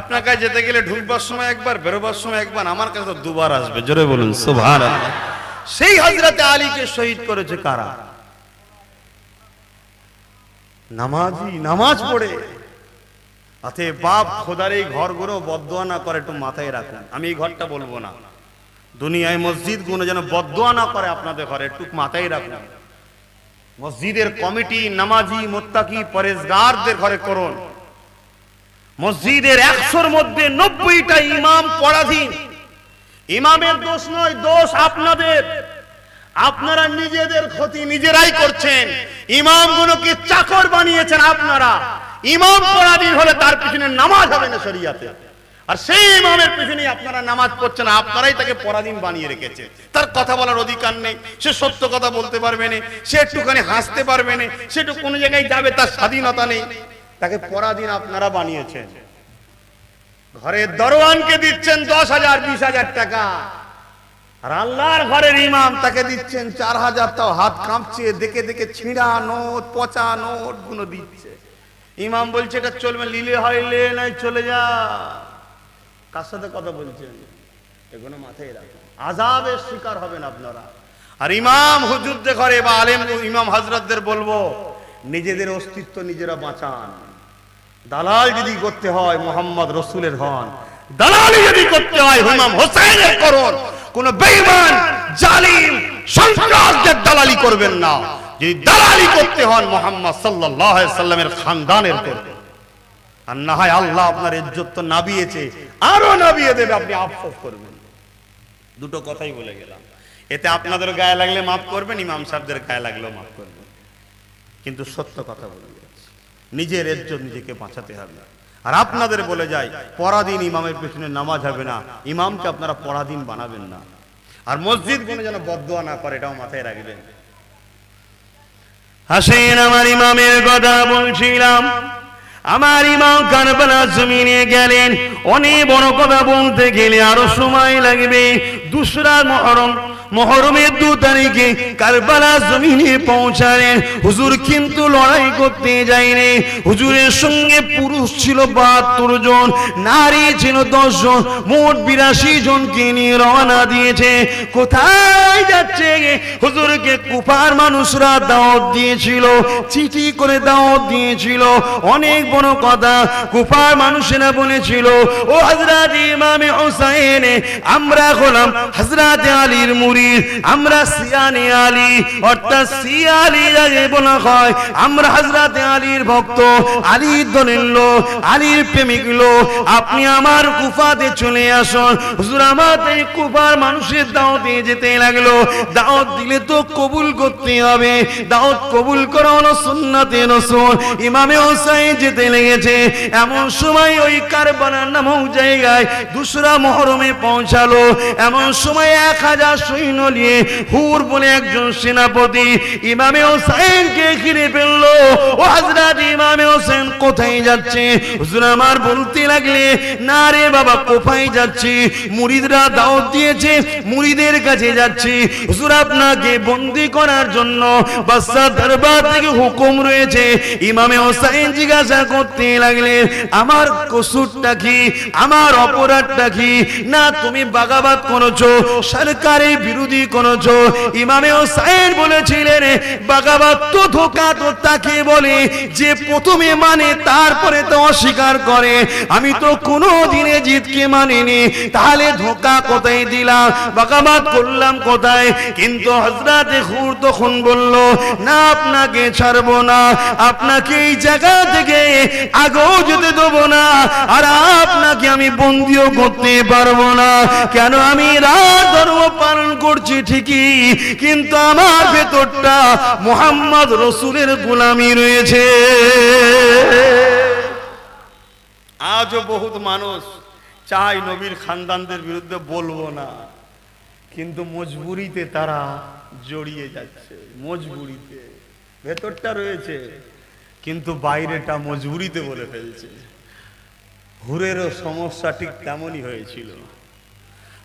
আপনার কাছে যেতে গেলে ঢুকবার সময় একবার, বেরোবার সময় একবার, আমার কাছে তো দুবার আসবে। জোরে বলুন সুবহানাল্লাহ। সেই হযরতে আলীকে শহীদ করেছে কারা? নামাজি, নামাজ পড়ে। অতএব বাপ খোদার এই ঘরগুলো বদদোয়া না করে, একটু মাথায় রাখুন। আমি এই ঘরটা বলবো না, দুনিয়ায় মসজিদ গুলো যেন বদদোয়া না করে আপনাদের ঘরে, একটু মাথায় রাখুন। মসজিদের কমিটি নামাজি, মুত্তাকি, পরেজগারদের ঘরে করুন। মসজিদের 100-র মধ্যে 90টা ইমাম পরাধীন। ইমামের দোষ নয়, দোষ আপনাদের। আপনারা নিজেদের ক্ষতি নিজেরাই করছেন। ইমামগুলোকে চাকর বানিয়েছেন আপনারা। ইমাম পরাধীন হলে তার পিছনে নামাজ হবে না শরিয়াতে, আর সেই ইমামের পিছনে আপনারা নামাজ পড়ছেন, আপনারাই তাকে পরাধীন বানিয়ে রেখেছে। তার কথা বলার অধিকার নেই, সে সত্য কথা বলতে পারবে না, সে একটুখানি হাসতে পারবে না, সে একটু কোনো জায়গায় যাবে, তার স্বাধীনতা নেই। তাকে পরাধীন আপনারা বানিয়েছেন। ঘরের দরওয়ানকে দিচ্ছেন 10,000 20,000 টাকা, আর আল্লাহর ঘরের ইমাম তাকে দিচ্ছেন 4,000। তাও হাত কাঁপছে, দেখে দেখে ছিঁড়া নোট, পচা নোট গুলো দিচ্ছে। ইমাম বলছে এটা চলবে, লিলে হইলে নাই চলে যা। কার সাথে কথা বলছেন? এগুলো মাথায় রাখুন, আযাবের শিকার হবেন আপনারা। আর ইমাম হুজুরদের ঘরে বা আলেম ইমাম হযরতদের বলবো, নিজেদের অস্তিত্ব নিজেরা বাঁচান। দালাল যদি করতে হয় মুহাম্মদ রাসূলের হন, দালালি যদি করতে হয় ইমাম হোসেনের করুন। কোন বেঈমান, জালিম, সন্ত্রাসদের দালালি করবেন না। যদি দালালি করতে হন মুহাম্মদ সাল্লাল্লাহু আলাইহি সাল্লামের খানদানের করবেন। আর না হয় আল্লাহ আপনার ইজ্জত তো নাবিয়েছে, আরো নাবিয়ে দেবে, আপনি আফসোস করবেন। দুটো কথাই বলে গেলাম। এতে আপনাদের গায়ে লাগলে মাফ করবেন, ইমাম সাহেবদের গায়ে লাগলেও মাফ করবেন, কিন্তু সত্য কথা বলে যাচ্ছে। নিজের ইজ্জত নিজেকে বাঁচাতে হবে। আর আপনাদের বলে যাই, পরাধীন ইমামের পেছনে নামাজ হবে না, ইমামকে আপনারা পরাধীন বানাবেন না। আর মসজিদ কোনো যেন বদদোয়া না করে, এটাও মাথায় রাখবেন। হাসেন, আমার ইমামের কথা বলছিলাম। আমার ইমাম কারবালা জমিনে গেলেন। অনেক বড় কথা বলতে গেলে আরো সময় লাগবে। দুসরা মুহররমের 2 তারিখে কারবালা জমিনে পৌঁছালেন। হুজুর কিন্তু লড়াই করতে যায়নি। হুজুরের সঙ্গে পুরুষ ছিল 72 জন, নারী ছিল 10 জন, মোট 82 জনকে নিয়ে রওনা দিয়েছে। কোথায় যাচ্ছে? হুজুরকে কুফার মানুষরা দাওয়াত দিয়েছিল, চিঠি করে দাওয়াত দিয়েছিল। অনেক বড় কথা, কুফার মানুষেরা বলেছিল, ও হযরত ইমাম হুসাইন, আমরা হলাম হযরত আলীর মুরিদ, আমরা সিয়ানে আলী, অর্থাৎ সিয়া আলী যাকে বলা হয়, আমরা হযরত আলীর ভক্ত, আলীর দলের লোক, আলীর প্রেমিক লোক। আপনি আমার কুফাতে চলে আসুন। হুজুর আমাদের কুফার মানুষের দাওয়াত দিয়ে যেতে লাগলো। দাওয়াত দিলে তো কবুল করতে হবে, দাওয়াত কবুল করা হলো সুন্নাতে রাসূল। ইমামে হুসাইন যেতে লেগেছে। এমন সময় ওই কারবালা নামক জায়গায় 2রা মুহররমে পৌঁছালো। এমন সময় 1000 সৈন্য নিয়ে হুর বলে একজন সেনাপতি ইমামে হুসাইনকে ঘিরে ফেললো। ও হযরত ইমামে হুসাইন কোথায় যাচ্ছে? হুজুর আমার বলতে লাগলে, না রে বাবা, কোথায় যাচ্ছি? মুরিদরা দাওয়াত দিয়েছে, মুরিদের কাছে যাচ্ছি। হুজুর আপনাকে বন্দী করার জন্য বাদশাহ দরবার থেকে হুকুম রয়েছে। ইমামে হুসাইন জিজ্ঞাসা করতে লাগলেন, আমার কসুরটা কি, আমার অপরাধটা কি? না তুমি বাগাবাত করেছো, সরকারের বিরোধী করেছো। ইমামে হুসাইন বলেছিলেন, বাগাবাত তো ধোঁকা তো তাকে বলে যে প্রথমে মানে তারপরে তো অস্বীকার করে। আমি তো কোনো দিনে জিতকে মানিনি, তাহলে ধোঁকা কোথায় দিলাম, বাগাবাত করলাম কোথায়? কিন্তু হযরত হুর তখন বলল, না আপনাকে ছাড়বো না, আপনাকে এই জায়গা থেকে আগেও যেতে দেবো না, আর আপনাকে আমি বন্দিও করতে পারবো না। কেন? আমি রাত ধর্ম পালন করছি ঠিকই, কিন্তু আমার ভেতরটা মুহাম্মদ রাসূলের গোলামি রয়েছে। আজও বহুত মানুষ চায় নবীর খানদানদের বিরুদ্ধে বলবো না, কিন্তু মজবুরিতে তারা জড়িয়ে যাচ্ছে। মজবুরিতে ভেতরটা রয়েছে, কিন্তু বাইরেটা মজবুরিতে বলে ফেলছে। হুরেরও সমস্যা ঠিক তেমনই হয়েছিল।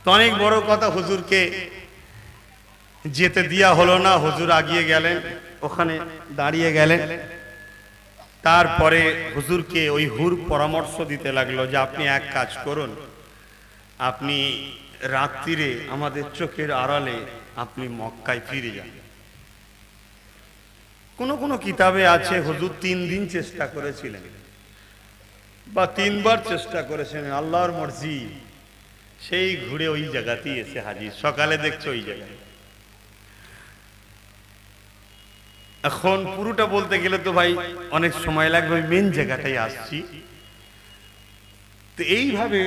তো অনেক বড় কথা, হুজুরকে যেতে দেয়া হলো না। হুজুর আগিয়ে গেলেন, ওখানে দাঁড়িয়ে গেলেন। তারপরে হুজুরকে ওই হুর পরামর্শ দিতে লাগলো যে আপনি এক কাজ করুন, আপনি রাত্রিরে আমাদের চোখের আড়ালে আপনি মক্কায় ফিরে যান। কোন কোন কিতাবে আছে হুজুর 3 দিন চেষ্টা করেছিলেন বা 3 বার চেষ্টা করেছিলেন। আল্লাহর মর্জি, সেই ঘুরে ওই জায়গাতেই এসে হাজির। সকালে দেখছো ওই জায়গায়। এখন পুরোটা বলতে গেলে তো ভাই অনেক সময় লাগবে, ওই মেন জায়গাটাই আসছি। তো এইভাবে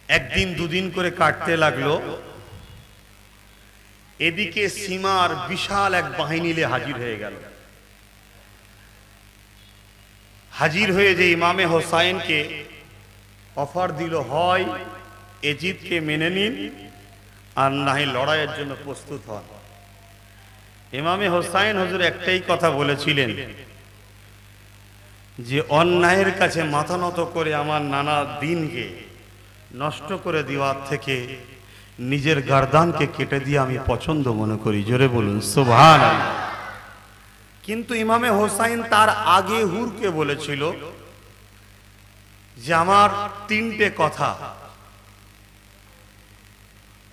একদিন 2 দিন করে কাটতে লাগলো। এদিকে সীমার বিশাল এক বাহিনী নিয়ে হাজির হয়ে গেল। হাজির হয়ে যে ইমামে হোসাইনকে অফার দিল, হয় এজিদকে মেনে নিন, আর না হয় লড়াইয়ের জন্য প্রস্তুত হন। ইমামে হোসাইন হুজুর একটাই কথা বলেছিলেন যে অন্যায়ের কাছে মাথা নত করে আমার নানা দিনকে নষ্ট করে দেওয়ার থেকে নিজের গর্দানকে কেটে দিয়ে আমি পছন্দ মনে করি। জোরে বলুন সুবহানাল্লাহ। কিন্তু ইমামে হোসাইন তার আগে হুরকে বলেছিল যে আমার 3টে কথা,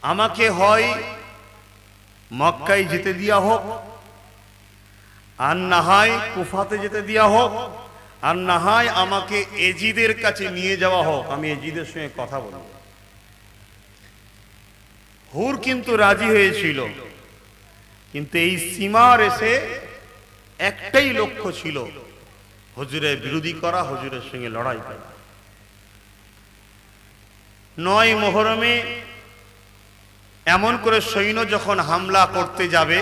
আমাকে হয় মক্কায় যেতে দেওয়া হোক, আর না হয় কুফাতে যেতে দেওয়া হোক, আর না হয় আমাকে এজিদের কাছে নিয়ে যাওয়া হোক, আমি এজিদের সঙ্গে কথা বলব। হুর কিন্তু রাজি হয়েছিল, কিন্তু এই সীমার এসে একটাই লক্ষ্য ছিল, হুজুরের বিরোধী করা, হুজুরের সঙ্গে লড়াই করা। 9 মুহররমে এমন করে সৈন্য যখন হামলা করতে যাবে,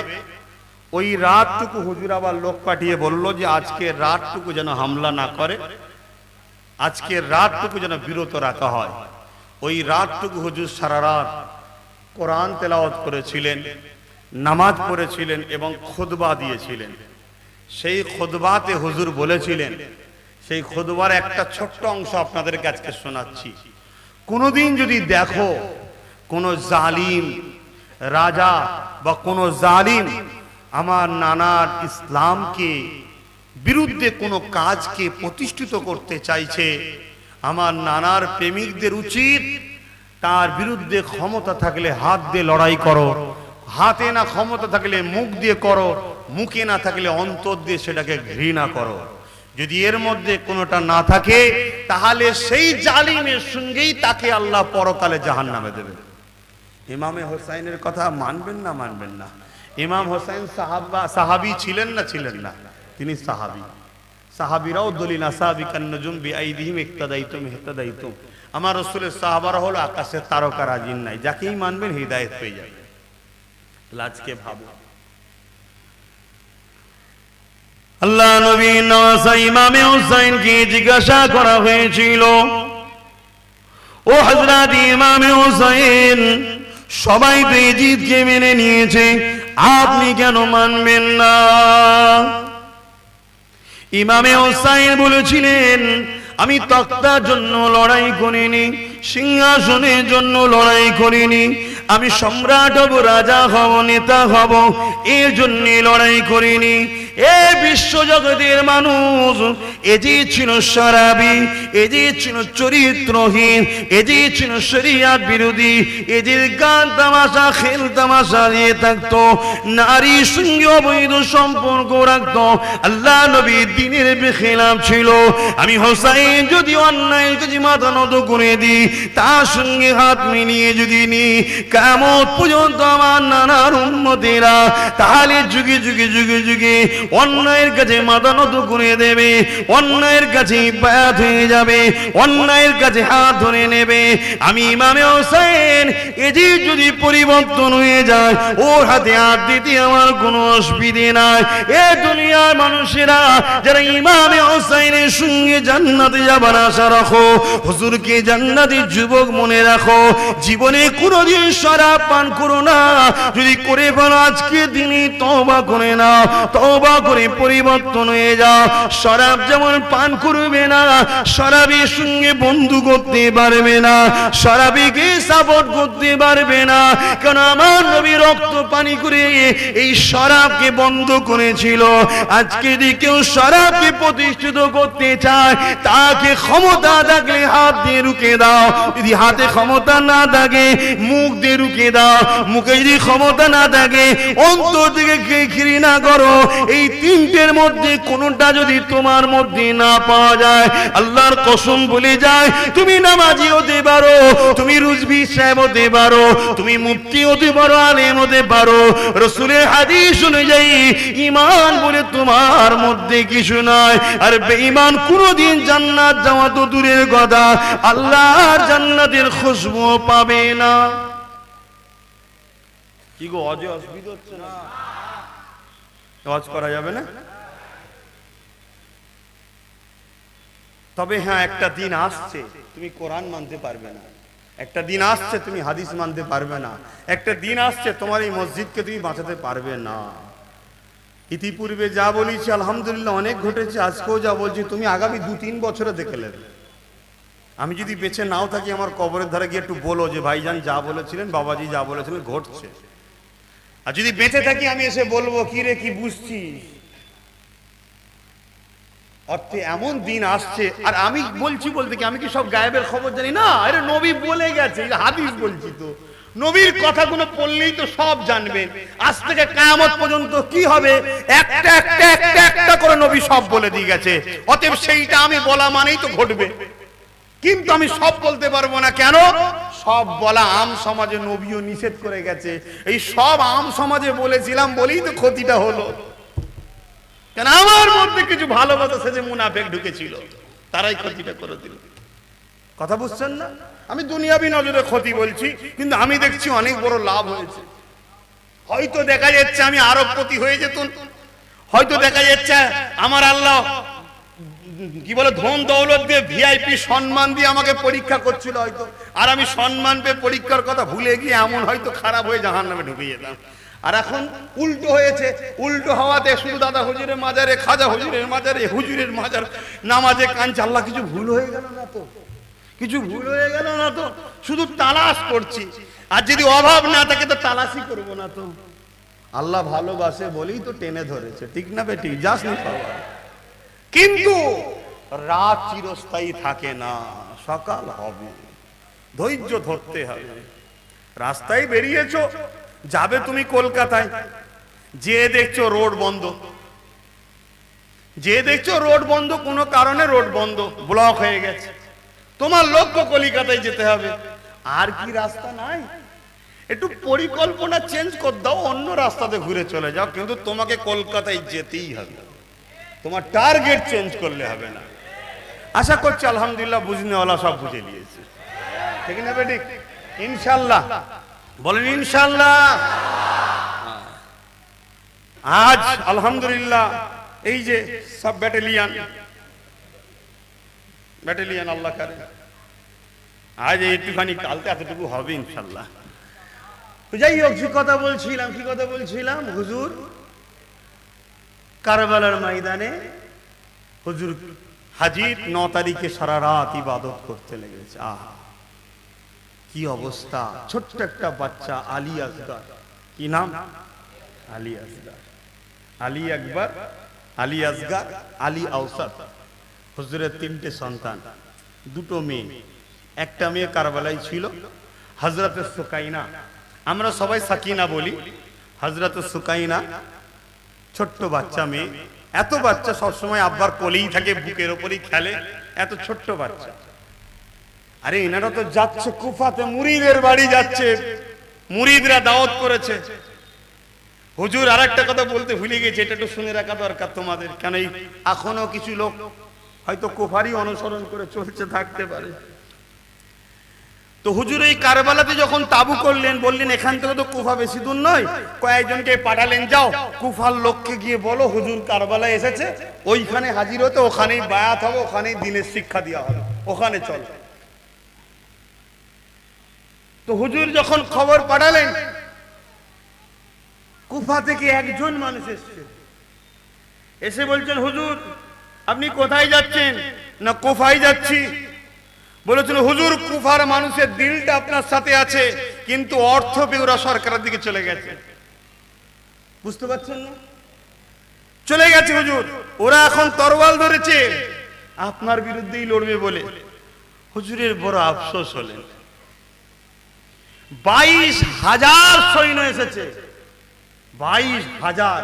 ওই রাতটুকু হুজুর আবার লোক পাঠিয়ে বলল যে আজকে রাতটুকু যেন হামলা না করে, আজকে রাতটুকু যেন বিরত রাখা হয়। ওই রাতটুকু হুজুর সারা রাত কোরআন তেলাওয়াত করেছিলেন, নামাজ পড়েছিলেন এবং খুতবা দিয়েছিলেন। সেই খুতবাতে হুজুর বলেছিলেন, সেই খুতবার একটা ছোট্ট অংশ আপনাদের কাছে শোনাচ্ছি। কোনোদিন যদি দেখো কোনো জালিম রাজা বা কোনো জালিম আমার নানার ইসলামকে বিরুদ্ধে কোনো কাজকে প্রতিষ্ঠিত করতে চাইছে, আমার নানার প্রেমিকদের উচিত তার বিরুদ্ধে ক্ষমতা থাকলে হাত দিয়ে লড়াই করো, হাতে না ক্ষমতা থাকলে মুখ দিয়ে করো, মুখে না থাকলে অন্তর দিয়ে সেটাকে ঘৃণা করো। যদি এর মধ্যে কোনোটা না থাকে তাহলে সেই জালিমের সঙ্গেই তাকে আল্লাহ পরকালে জাহান্নামে দেবে। ইমামে হোসাইনের কথা মানবেন না মানবেন না? ইমাম হোসাইন সাহাবী ছিলেন না ছিলেন না? তিনি সাহাবী। সাহাবীরাও দলিল আসাবিকান নুজুম বিআইদিহিম ইক্তাদাইতুম ইহতাদাইতুম। আমার রাসূলের সাহাবারা হলো আকাশের তারকারা, জিন নাই, যাকেই মানবেন হিদায়াত পেয়ে যাবেন। আজকে ভাবো, আল্লাহ নবী নওয়াজা ইমামে হুসাইনকে জিজ্ঞাসা করা হয়েছিল, ও হযরত ইমামে হুসাইন, সবাই তো ইজিদকে মেনে নিয়েছে, আপনি কেন মানবেন না? ইমামে হুসাইন বলেছিলেন, আমি তক্তার জন্য লড়াই করিনি, সিংহাসনের জন্য লড়াই করিনি, আমি সম্রাট হব, রাজা হব, নেতা হব, এর জন্য লড়াই করিনি। এ বিশ্বজগতের মানুষ, এ যে ছিল শরাবী, এ যে ছিল চরিত্রহীন, এ যে ছিল শরিয়াত বিরোধী, এ যে গান তামাশা খেল তামাশা দিয়ে থাকতো, নারীর সঙ্গে অবৈধ সম্পর্ক রাখতো, আল্লাহ নবী দ্বীনের বেখিলাফ ছিল। আমি হোসাইন যদি অন্যায় যদি মাথা নত করে দিই, তার সঙ্গে হাত মিলিয়ে যদি নিই, কিয়ামত পর্যন্ত আমার নানার উম্মতেরা তাহলে যুগে যুগে যুগে যুগে অন্যায়ের কাছে মাথা নত করে দেবে, অন্যায়ের কাছে বায়াত হয়ে যাবে, অন্যায়ের কাছে হাত ধরে নেবে। আমি ইমামে হোসেন এজি যদি পরিবর্তন হয়ে যায়, ওর হাতে হাত দিতে আমার কোনো অসুবিধে নাই। এ দুনিয়ার মানুষেরা যারা ইমামে হোসেনের সঙ্গে জান্নাতে যাবার আশা রাখো, হুজুরকে জান্নাতের যুবক মনে রাখো, জীবনে কোনোদিন শরাব পান করো না। যদি করে ফেলো আজকে দিনই তওবা করে নাও, তওবা করে পরিবর্তন হয়ে যাও। শরাব যেমন পান করবে না, শরাবের সঙ্গে বন্ধু করতে পারবে না, শরাবীকে সাপোর্ট করতে পারবে না, কারণ আমার নবী রক্ত পানি করে এই শরাবকে বন্ধ করেছিল। আজকে যদি কেউ শরাবকে প্রতিষ্ঠিত করতে চায়, তাকে ক্ষমতা থাকলে হাত দিয়ে রুখে দাও, যদি হাতে ক্ষমতা না থাকে মুখ দিয়ে রুখে দাও, মুখে যদি ক্ষমতা না থাকে অন্তর থেকে ঘৃণা করো। এই তিনটের মধ্যে কোনটা যদি তোমার মধ্যে না পাওয়া যায়, আল্লাহর কসম বলে যায়, তুমি নামাজি হতে পারো, তুমি রুজভি সাহেব হতে পারো, তুমি মুফতি হতে পারো, আলেম হতে পারো, রাসূলের হাদিস অনুযায়ী ঈমান বলে তোমার মধ্যে কিছু নয়। আর বেঈমান কোনদিন জান্নাত যাওয়া তো দূরের কথা, আল্লাহর জান্নাতের খুশবু পাবে না। কি গো, অজে অসুবিধা হচ্ছে না? ওয়াজ করা যাবে না? তবে হ্যাঁ, একটা দিন আসছে তুমি কোরআন মানতে পারবে না, একটা দিন আসছে তুমি হাদিস মানতে পারবে না, একটা দিন আসছে তোমার এই মসজিদকে তুমি বাঁচাতে পারবে না। ইতিপূর্বে যা বলেছি আলহামদুলিল্লাহ অনেক ঘটেছে, আজকেও যা বলছি তুমি আগামী 2-3 বছরে দেখে নেবে। আমি যদি বেঁচে নাও থাকি, আমার কবরের ধারে গিয়ে একটু বলো যে ভাইজান যা বলেছিলেন, বাবাজি যা বলেছিলেন ঘটছে। আর যদি বেঁচে থাকি আমি এসে বলবো, কি রে কি বুঝছিস? অর্থে এমন দিন আসছে। আর আমি বলছি বলতে কি, আমি কি সব গায়েবের খবর জানি না? আরে নবী বলে গেছে, হাদিস বলছি তো, নবীর কথাগুলো পড়লেই তো সব জানবেন। আজ থেকে কিয়ামত পর্যন্ত কি হবে একটা একটা একটা একটা করে নবী সব বলে দিয়ে গেছে। অতএব সেইটা আমি বলা মানেই তো ঘটবে, কিন্তু আমি সব বলতে পারবো না। কেন? সব বলা আম সমাজে নবীও নিষেধ করে গেছে। এই সব আম সমাজে বলেছিলাম বলেই তো ক্ষতিটা হলো। কেন? আমার মধ্যে কিছু ভালোবাসা সেজে মুনাফেক ঢুকেছিল, তারাই ক্ষতিটা করে দিল। কথা বুঝছেন না? আমি দুনিয়াবি নজরে ক্ষতি বলছি, কিন্তু আমি দেখছি অনেক বড় লাভ হয়েছে। হয়তো দেখা যাচ্ছে আমি আরবপতি হয়ে যেতুন, হয়তো দেখা যাচ্ছে আমার আল্লাহ কি বলে ধন দৌলত দিয়ে ভিআইপি সম্মান দিয়ে আমাকে পরীক্ষা করছিল হয়তো, আর আমি সম্মান পেয়ে পরীক্ষার কথা ভুলে গিয়ে এমন হয়তো খারাপ হয়ে জাহান্নামে ঢুকে যেতাম। আর এখন উল্টো হয়েছে, উল্টো হওয়াতে শুধু দাদা হুজুরের মাজারে, খাজা হুজুরের মাজারে, হুজুরের মাজার নামাজে কাঁদছে। আল্লাহ কিছু ভুল হয়ে গেল না তো? কিছু ভুল হয়ে গেল না তো? শুধু তালাশ করছি, আর যদি অভাব না থাকে তো তালাশই করবো না তো? আল্লাহ ভালোবাসে বলেই তো টেনে ধরেছে, ঠিক না বেটি? যাস না বাবা। কিন্তু রাত চিরস্থায়ী থাকে না, সকাল হবে, ধৈর্য ধরতে হবে। রাস্তায় বেরিয়েছো, যাবে তুমি কলকাতায়, যে দেখছো রোড বন্ধ, যে দেখছো রোড বন্ধ, কোনো কারণে রোড বন্ধ, ব্লক হয়ে গেছে, তোমার লক্ষ্য কলকাতায় যেতে হবে, আর কি রাস্তা নাই? একটু পরিকল্পনা চেঞ্জ করে দাও, অন্য রাস্তাতে ঘুরে চলে যাও, কিন্তু তোমাকে কলকাতায় যেতেই হবে, তোমার টার্গেট চেঞ্জ করলে হবে না। আশা করছি আলহামদুলিল্লাহ বুঝনেওয়ালা সব বুঝে নিয়েছে, ঠিক না বেটি? ইনশাল্লাহ বলেন ইনশাল্লাহ। আজ আলহামদুলিল্লাহ এই যে সব ব্যাটালিয়ান আল্লাহ করে, আজ একটুখানি, কালকে এতটুকু হবে ইনশাল্লাহ। যাই হোক, কি কথা বলছিলাম, হুজুর কারবালার ময়দানে হুজুর হাজির, 9 তারিখে সারা রাত ইবাদত করতে লেগেছে। আহা কি অবস্থা! ছোট্ট একটা বাচ্চা আলী আসগার, কি নাম? আলী আসগার, আলী আকবর, আলী আসগার, আলী আওসাত। হুজুরের 3টে সন্তান, 2টো মেয়ে। একটা মেয়ে কারবালায় ছিল, হযরতে সুকাইনা, আমরা সবাই সাকিনা বলি। হযরতে সুকাইনা ছোট্ট বাচ্চা মেয়ে, এত বাচ্চা সবসময় আব্বার কোলেই থাকে, বুকের ওপরই খেলে, এত ছোট্ট বাচ্চা। আরে এনারা তো যাচ্ছে কুফাতে, মুরিদের বাড়ি যাচ্ছে, মুরিদরা দাওয়াত করেছে। হুজুর আরেকটা কথা বলতে ভুলে গেছে, এটা একটু শুনে রাখা দরকার তোমাদের, কেন এখনো কিছু লোক হয়তো কুফারই অনুসরণ করে চলছে, থাকতে পারে। তো হুজুর এই কারবালাতে যখন তাবু করলেন, বললেন এখান থেকে তো কুফা বেশি দূর নয়, কয়েকজনকে পাঠালেন, যাও কুফার লোককে গিয়ে বলো হুজুর কারবালায় এসেছে, ওইখানে হাজির হতে, ওখানেই বায়াত হবে, ওখানেই দ্বীনের শিক্ষা দেওয়া হবে, ওখানে চল। তো হুজুর যখন খবর পাঠালেন, কুফা থেকে একজন মানুষ এসছে, এসে বলছেন হুজুর আপনি কোথায় যাচ্ছেন? না কুফায় যাচ্ছি। বলেছিল হুজুর কুফার মানুষের দিলটা আপনার সাথে আছে, কিন্তু অর্থ পেয়ে ওরা সরকারের দিকে চলে গেছে। বুঝতে পারছেন না? চলে গেছে হুজুর, ওরা এখন তরোয়াল ধরেছে, আপনার বিরুদ্ধেই লড়বে বলে। হুজুরের বড় আফসোস হলেন, 22,000 সৈন্য এসেছে, 22,000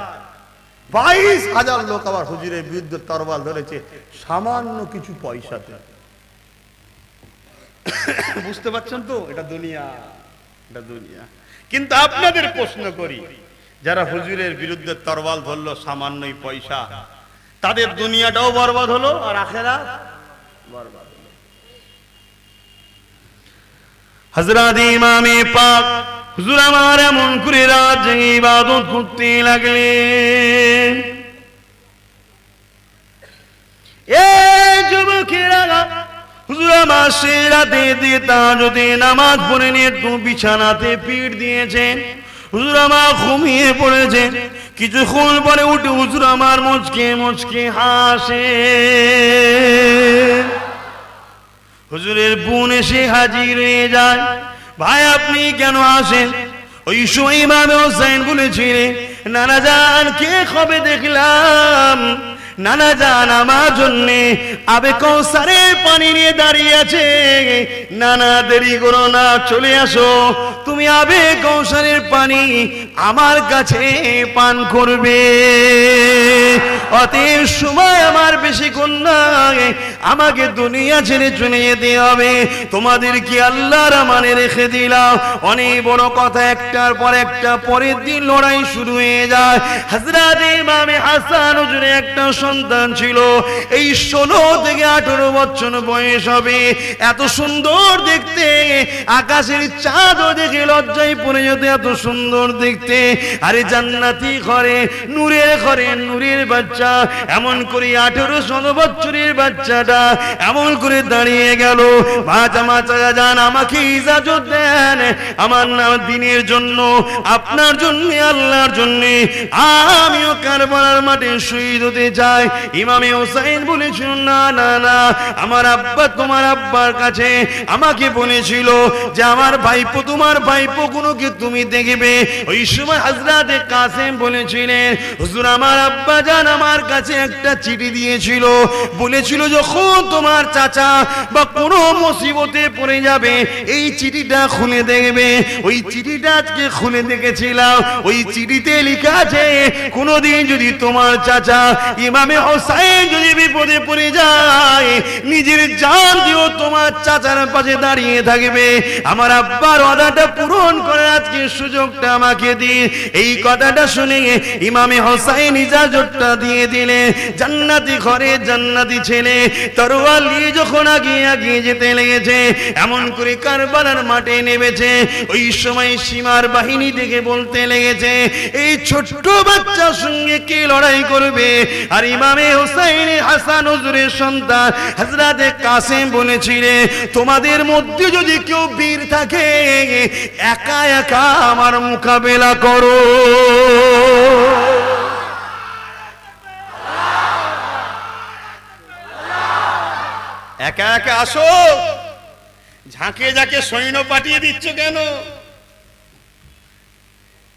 লোক আবার হুজুরের বিরুদ্ধে তরোয়াল ধরেছে, সামান্য কিছু পয়সাতে। বুঝতে পারছেন তো? এটা দুনিয়া, এটা দুনিয়া। কিন্তু আপনাদের প্রশ্ন করি, যারা হুজুরের বিরুদ্ধে তরোয়াল ধরলো সামান্যই পয়সা, তাদের দুনিয়াটাও বরবাদ হলো আর আখিরাত বরবাদ হলো। হযরত ইমামে পাক হুজুর আমার এমন করে রাত জেগে ইবাদত করতে লাগলেন। এই যুবকেরা, হুজুর আমার সেই রাতে দিয়ে তাহাজ্জুদে নামাজ পড়ে নিয়ে একটু বিছানাতে পিঠ দিয়েছেন, হুজুর আমার ঘুমিয়ে পড়েছেন। কিছুক্ষণ পরে উঠে হুজুর আমার মুচকে মুচকে হাসে। হুজুরের বোন এসে হাজির হয়ে যায়, ভাই আপনি কেন আসেন? ওই সময় ইমাম হোসেন বলেছিলেন, নানা জান কে কবে দেখলাম, নানা জান আমার জন্য আবে কৌসারের পানি নিয়ে দাঁড়িয়ে আছে, নানা দেরি করো না, চলে আসো, তুমি আবে কৌসারের পানি আমার কাছে পান করবে। অতএব সময় আমার বেশিক্ষণ নাই, আমাকে দুনিয়া ছেড়ে চলে যেতে হবে। তোমাদের কি আল্লাহর মানে রেখে দিলাম। অনেক বড় কথা, একটার পর একটা, পরের দিন লড়াই শুরু হয়ে যায়। হযরত ইমামে হাসান হুজুরে একটা সন্তান ছিল, এই 16 থেকে 18 বছর বয়স হবে, এত সুন্দর দেখতে, আকাশের চাঁদও দেখে লজ্জায় পড়ে যেত, এত সুন্দর দেখতে। আরে জান্নাতি ঘরে, নূরের ঘরে, নূরের বাচ্চা, এমন করে 18 বছরের বাচ্চাটা এমন করে দাঁড়িয়ে গেল। চাচা যান, আমাকে ইজাজত দেন, আমার দিনের জন্য, আপনার জন্য, আল্লাহর জন্য আমিও কারবালার মাঠে শহীদ হতে চাই। ইমামে হোসাইন বলেছিল, না না না, আমার আব্বা তোমার আব্বার কাছে আমাকে বলেছিল যে আমার ভাইপো, তোমার ভাইপো গুলোকে তুমি দেখবে। ওই সময় হযরতে কাসেম বলেছিলেন, হুজুর আমার আব্বা জান আমার কাছে একটা চিঠি দিয়েছিল, বলেছিল যখন তোমার চাচা বা কোনো মুসিবতে পড়ে যাবে এই চিঠিটা খুলে দেখবে। ওই চিঠিটা আজকে খুলে দেখেছিলাম, ওই চিঠিতে লেখা আছে কোনদিন যদি তোমার চাচা ইমামে হোসাইন যদি বিপদে পড়ে যায়, নিজের জান দিয়েও তোমার চাচার পাশে দাঁড়িয়ে থাকবে। আমার আব্বার ওয়াদাটা পূরণ করে আজকে সুযোগটা আমাকে দিন। এই কথাটা শুনে ইমামে হোসাইন ইজাজতটা দিয়ে দিলেন। জান্নাতি ঘরে জান্নাতি ছেলে তরোয়াল নিয়ে যখন আগিয়ে যেতে লেগেছে, এমন করে কারবালার মাঠে নেমেছে। ওই সময় সীমার বাহিনী থেকে বলতে লেগেছে, এই ছোট্ট বাচ্চার সঙ্গে কে লড়াই করবে? আর ইমামে হোসাইন হাসান হুজুরের সন্তান হযরতে কাসেম বলেছিলেন, তোমাদের মধ্যে যদি কেউ বীর থাকে একা একা আমার মোকাবেলা করো। একা একা আসো, ঝাঁকে ঝাঁকে সৈন্য পাঠিয়ে দিচ্ছ কেন?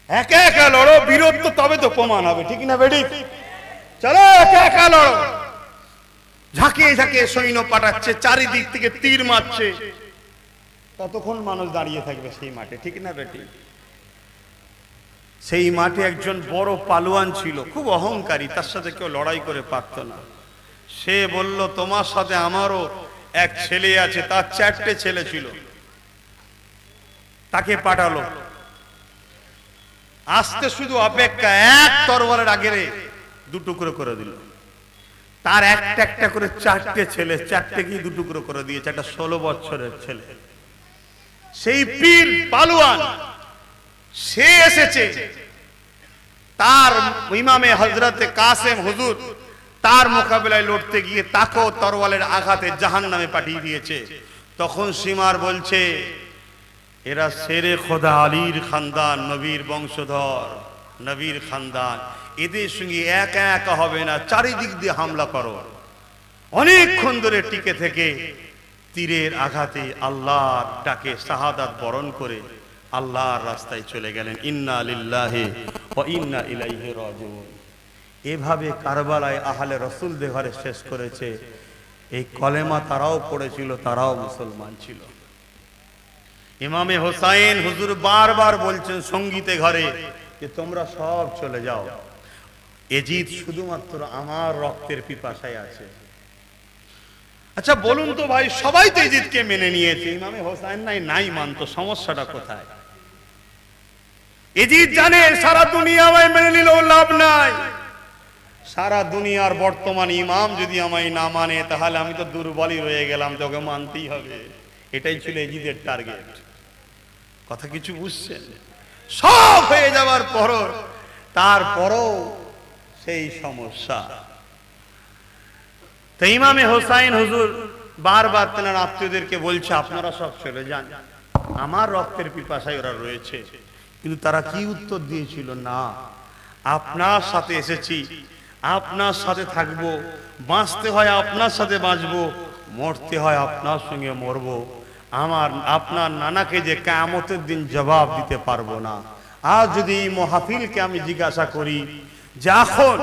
একা একা লড়ো, বীরত্ব তবে তো প্রমাণ হবে, ঠিক না বেটি? চলো একা একা লড়ো। ঝাঁকে ঝাঁকে সৈন্য পাঠাচ্ছে, চারিদিক থেকে তীর মারছে, ততক্ষণ মানুষ দাঁড়িয়ে থাকবে সেই মাঠে, ঠিক না বেটি? সেই মাঠে একজন বড় পালোয়ান ছিল, খুব অহংকারী, তার সাথে কেউ লড়াই করে পারত না। সে বলল, তোমার সাথে আমারও এক ছেলে আছে, তার 4টে ছেলে ছিল, তাকে পাঠালো। আসতে শুধু অপেক্ষা, এক তরবারের আগে 2 টুকরো করে দিল। তার একটা একটা করে 4টে ছেলে, 4টেকেই 2 টুকরো করে দিয়েছে। একটা 16 বছরের ছেলে, সেই পীর পালোয়ান, সে এসেছে। তার ইমামে হযরতে কাসেম হুজুর তার মোকাবেলায় লড়তে গিয়ে তাকেও তরোয়ালের আঘাতে জাহান্নামে পাঠিয়ে দিয়েছে। তখন সীমার বলছে, এরা শেরে খোদা আলীর খানদান, নবীর বংশধর, নবীর খানদান, এদের সঙ্গে একা একা হবে না, চারিদিক দিয়ে হামলা করো। অনেকক্ষণ ধরে টিকে থেকে তীরের আঘাতে আল্লাহর ডাকে শাহাদাত বরণ করে আল্লাহর রাস্তায় চলে গেলেন। ইন্না লিল্লাহি ওয়া ইন্না ইলাইহি রাজিউন। এভাবে কারবালায় আহলে রাসূলদের ঘরে শেষ করেছে। এই কলেমা তারাও পড়েছিল, তারাও মুসলমান ছিল। ইমামে হোসাইন হুজুর বারবার বলছেন সঙ্গীতে ঘরে যে তোমরা সব চলে যাও, এজিদ শুধুমাত্র আমার রক্তের পিপাসায় আছে। আচ্ছা বলুন তো ভাই, সবাই তো এজিদকে মেনে নিয়েছে, ইমামে হোসাইন নাই মানতো, সমস্যাটা কোথায়? এজিদ জানে সারা দুনিয়া আমায় মেনে নিলেও লাভ নাই, সারা দুনিয়ার বর্তমান ইমাম যদি আমায় না মানে তাহলে আমি তো দুর্বলই রয়ে গেলাম, তোকে মানতেই হবে। এটাই ছিল এজিদের টার্গেট। কথা কিছু বুঝছেন? সব হয়ে যাওয়ার পর তারপরও সেই সমস্যা। তো ইমামে হোসাইন হুজুর বারবার তেনার আত্মীয়দেরকে বলছে, আপনারা সব চলে যান, আমার রক্তের পিপাসায় ওরা রয়েছে। কিন্তু তারা কি উত্তর দিয়েছিল? না, আপনার সাথে এসেছি, আপনার সাথে থাকবো, বাঁচতে হয় আপনার সাথে বাঁচবো, মরতে হয় আপনার সঙ্গে মরবো। আপনার নানাকে যে কিয়ামতের দিন জবাব দিতে পারবো না। আর যদি এই মাহফিলকে আমি জিজ্ঞাসা করি যে এখন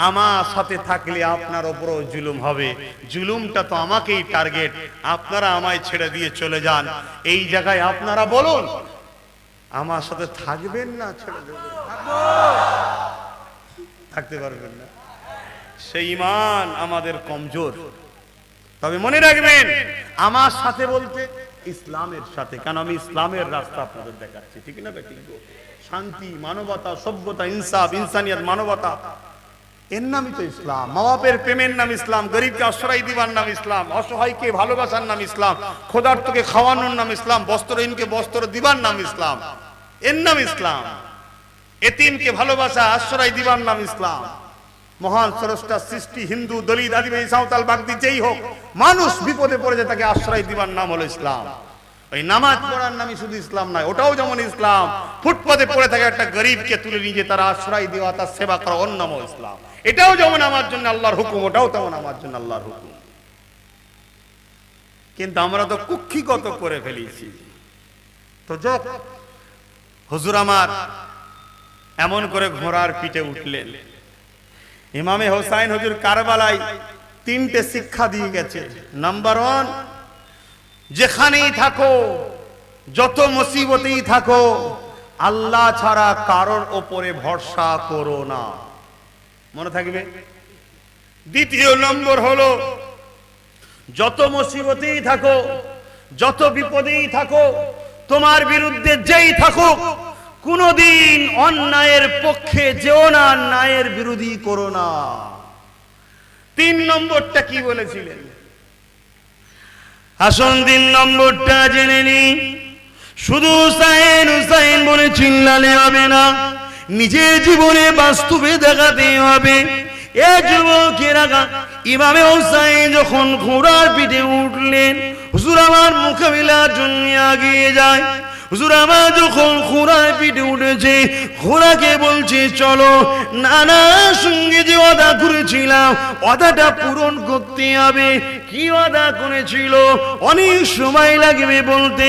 আমার সাথে থাকলে আপনার উপরও জুলুম হবে, জুলুমটা তো আমাকেই টার্গেট, আপনারা আমায় ছেড়ে দিয়ে চলে যান, এই জায়গায় আপনারা বলুন আমার সাথে থাকবেন না ছেড়ে দেবেন? থাকতে পারবেন না। সেই ঈমান আমাদের কমজোর। তবে মনে রাখবেন, আমার সাথে বলতে ইসলামের সাথে, কারণ আমি ইসলামের রাস্তা আপনাদের দেখাচ্ছি, ঠিক না বেঠিক? শান্তি, মানবতা, সভ্যতা, ইনসাফ, ইনসানিয়ত, মানবতা, এর নামই তো ইসলাম। মা বাপের প্রেমের নাম ইসলাম, গরিবকে আশ্রয় দিবার নাম ইসলাম, অসহায়কে ভালোবাসার নাম ইসলাম, ক্ষুধার্তকে খাওয়ানোর নাম ইসলাম, বস্ত্রহীনকে বস্ত্র দিবার নাম ইসলাম, এর নাম ইসলাম। এতিমকে ভালোবাসা আশ্রয় দিবার নাম ইসলাম। মহান স্রষ্টা সৃষ্টি হিন্দু, দলিত, আদিবাসী, সাঁওতাল, বাগদি যেই হোক, মানুষ বিপদে পড়ে যায় তাকে আশ্রয় দিবার নাম হলো ইসলাম। ওই নামাজ পড়ার নামই শুধু ইসলাম নয়, ওটাও যেমন ইসলাম। ফুটপাতে পড়ে থাকে একটা গরিবকে তুলে নিয়ে তার আশ্রয় দেওয়া, তার সেবা করা, ওর নামও ইসলাম। এটাও যেমন আমার জন্য আল্লাহর হুকুম, ওটাও তেমন আমার জন্য আল্লাহর হুকুম। কিন্তু আমরা তো কুক্ষিগত করে ফেলেছি। তো যাক, হুজুর আমার এমন করে ঘোড়ার পিঠে উঠলেন। ইমামে হোসাইন হুজুর কারবালায় 3টে শিক্ষা দিয়ে গেছে। নাম্বার 1, যেখানেই থাকো, যত মুসিবতেই থাকো, আল্লাহ ছাড়া কারোর ওপরে ভরসা করো না। মনে থাকবে। দ্বিতীয় নম্বর হলো, যত মুসিবতেই থাকো, যত বিপদেই থাকো, তোমার বিরুদ্ধে যেই থাকুক, কোনদিন অন্যায়ের পক্ষে যেও না, ন্যায়ের বিরোধী করো না। 3 নম্বরটা কি বলেছিলেন? আসুন 3 নম্বরটা জেনে নি। শুধু হুসাইন হুসাইন বলে চিল্লালে হবে না, নিজের জীবনে বাস্তবে দেখাতে হবে। এ যুবকেরা, ইমামে হুসাইন যখন ঘোড়ার পিঠে উঠলেন, হুজুর আমার মোকাবিলার জন্য এগিয়ে যায়। হুজুর আমার যখন ঘোড়ার পিঠে উঠেছে, ঘোড়াকে বলছে চলো, নানার সঙ্গে যে ওয়াদা করেছিলাম ওয়াদাটা পূরণ করতে হবে। কি ওয়াদা করেছিল? অনেক সময় লাগবে বলতে।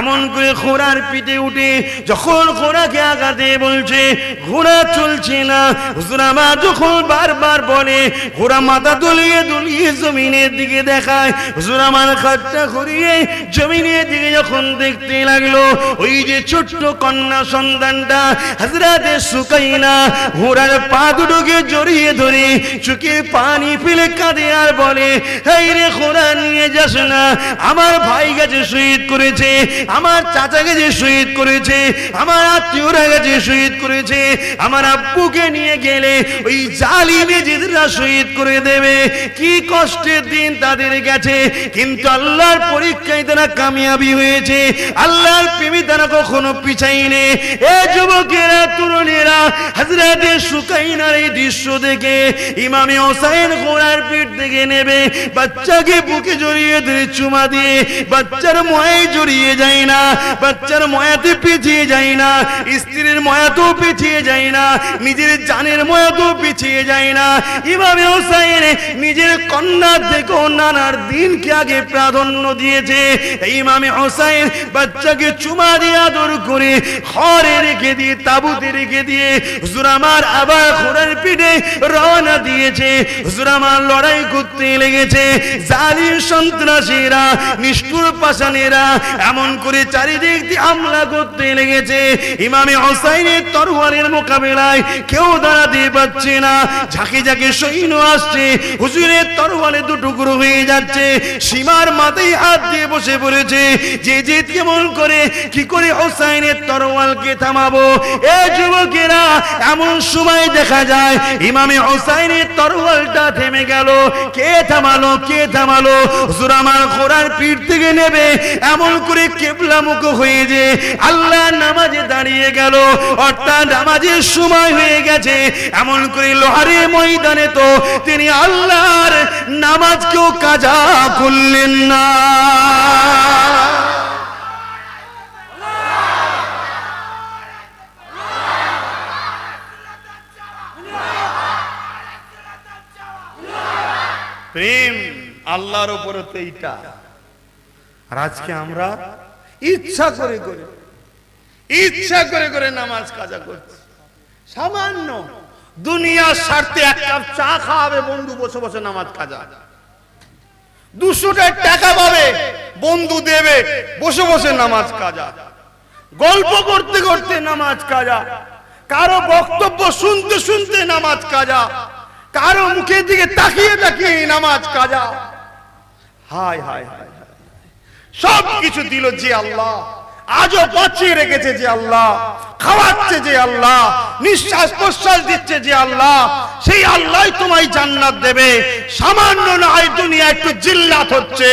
এমন করে ঘোড়ার পিঠে উঠে যখন ঘোড়াকে আগাতে বলছে, ঘোড়া চলছে না। হুজুর আমার যখন বারবার বলে, ঘোড়া মাথা দলিয়ে দলিয়ে জমিনের দিকে দেখায়। হুজুর আমার খাটটা ঘুরিয়ে জমিনের দিকে যখন দেখতে লাগলো, ওই যে ছোট্ট কন্যা সন্তানটা হযরতে সুকাইনা ঘোড়ার পা দুটোকে জড়িয়ে ধরে চোখে পানি ফেলে কাঁদে আর বলে, এই রে ঘোড়া নিয়ে যাস না, আমার ভাই গেছে শহীদ করেছে, আমার চাচা গেছে শহীদ করেছে, আমার আত্মীয়রা গেছে শহীদ করেছে, আমার আব্বুকে নিয়ে গেলে ওই জালিমে জিদরা শহীদ করে দেবে। কি কষ্টের দিন তাদের গেছে, কিন্তু আল্লাহর পরীক্ষায় তারা কামিয়াবি হয়েছে। আল্লাহর প্রেমে তারা কখনো পিছায়নি। এ যুবকেরা, তরুণেরা, হযরতে সুকাইনার এই দৃশ্য দেখে ইমামে হোসেন ঘোড়ার পিঠ থেকে নেবে, বাচ্চাকে বুকে জড়িয়ে ধরে চুমা দিয়ে, বাচ্চার ময়ায় জড়িয়ে যায় না, বাচ্চার ময়াতে পিছিয়ে যায় না, স্ত্রীর ময়াতেও পিছিয়ে যায় না, নিজের জানের ময়াতেও পিছিয়ে যায় না। ইমামে হোসেন নিজের কন্যা থেকে নানার দিনকে আগে প্রাধান্য দিয়েছে। ইমামে হোসেন বাচ্চাকে চুমা দিয়ে আদর করে ঘরে রেখে দিয়ে, তাবুতে রেখে দিয়ে হুজুর আমার আবার ঘোড়ার পিঠে রওনা দিয়েছে। হুজুর আমার লড়াই করতে লেগেছে। জালিম সন্ত্রাসীরা, নিষ্ঠুর পাষাণেরা এমন করে চারিদিক দিয়ে হামলা করতে লেগেছে। ইমামে হোসাইনের তরবারের মোকাবেলায় কেউ দাঁড়াতে পারছে না। ঝাঁকে ঝাঁকে সৈন্য আসছে, হুজুরের তরবারে দুটুকরো হয়ে যাচ্ছে। সীমার মাথায় হাত দিয়ে বসে পড়েছে, যে যে কেমন করে কি করে হোসাইনের তরবারকে থামাবো। এ যুবকেরা, এমন সময় দেখা যায় ইমামে হোসাইনের তরবারটা থেমে গেল। কে থামালো? কে থামালো? হুজুর আমার ঘোড়ার পিঠ থেকে নেবে এমন করে কিবলামুখ হয়ে যে আল্লাহ নামাজে দাঁড়িয়ে গেল, অর্থাৎ নামাজের সময় হয়ে গেছে। এমন করে লোহারের ময়দানে তো তিনি আল্লাহর নামাজকেও কাজা করলেন না। প্রেম আল্লাহর উপরে তো এইটা। আর আজকে আমরা ইচ্ছা করে নামাজ কাজা করছি। সামান্য দুনিয়ার স্বার্থে 1 কাপ চা খাওয়াবে বন্ধু, বসে বসে নামাজ কাজা। 200 টাকা পাবে বন্ধু, দেবে, বসে বসে নামাজ কাজা। গল্প করতে করতে নামাজ কাজা, কারো বক্তব্য শুনতে শুনতে নামাজ কাজা, কারো মুখের দিকে তাকিয়ে তাকিয়ে নামাজ কাজা। হায় হায় হায়, সব কিছু দিল যে আল্লাহ, আজও বাঁচিয়ে রেখেছে যে আল্লাহ, খাওয়াচ্ছে যে আল্লাহ, নিঃশ্বাস প্রশ্বাস দিচ্ছে যে আল্লাহ, সেই আল্লাহই তোমায় জান্নাত দেবে। সামান্য নয় দুনিয়া একটু জিল্লাত হচ্ছে,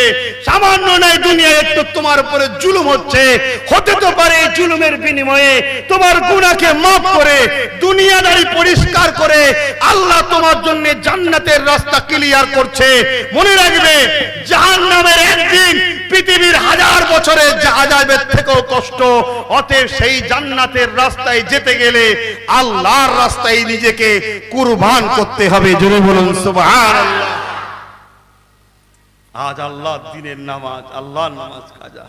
সামান্য নয় দুনিয়া একটু তোমার উপরে জুলুম হচ্ছে, হতে তো পারে এই জুলুমের বিনিময়ে তোমার গুনাহকে মাফ করে দুনিয়াদারি পরিষ্কার করে আল্লাহ তোমার জন্য জান্নাতের রাস্তা ক্লিয়ার করছে। মনে রাখবে জাহান্নামের একদিন পৃথিবীর 1000 বছরের আযাবের থেকেও কষ্ট। অতএব সেই জান্নাতের রাস্তায় যেতে গেলে আল্লাহর রাস্তায় নিজেকে কুরবান করতে হবে। জোরে বলুন সুবহানাল্লাহ। আজ আল্লাহর দিনের নামাজ, আল্লাহর নামাজ কাজা,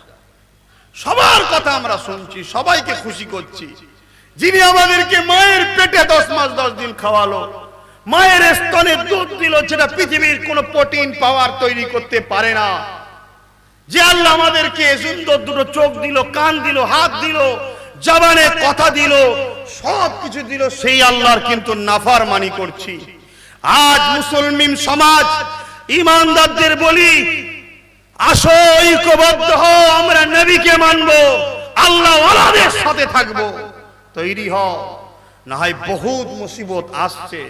সবার কথা আমরা শুনছি, সবাইকে খুশি করছি। যিনি আমাদেরকে মায়ের পেটে 10 মাস 10 দিন খাওয়ালো, মায়ের স্তনে দুধ দিল, যেটা পৃথিবীর কোনো প্রোটিন পাওয়ার তৈরি করতে পারে না, যে আল্লাহ আমাদেরকে সুন্দর দুটো চোখ দিল, কান দিল, হাত দিল, জবানে কথা দিল, সব কিছু দিল, সেই আল্লাহর কিন্তু নাফরমানি করছি। আজ মুসলমান সমাজ ঈমানদারদের বলি, আসো ঐক্যবদ্ধ হও, আমরা নবীকে মানবো, আল্লাহ ওয়ালাদের সাথে থাকবো, তৈরি হও, না হয় বহুত মুসিবত আসছে।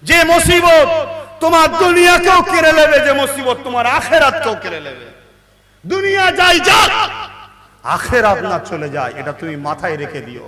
যে মুসিবত তোমার দুনিয়াকেও কেড়ে নেবে, যে মুসিবত তোমার আখিরাতকেও কেড়ে নেবে। দুনিয়া যাই যাক, আখিরাত না চলে যায়, এটা তুমি মাথায় রেখে দিও।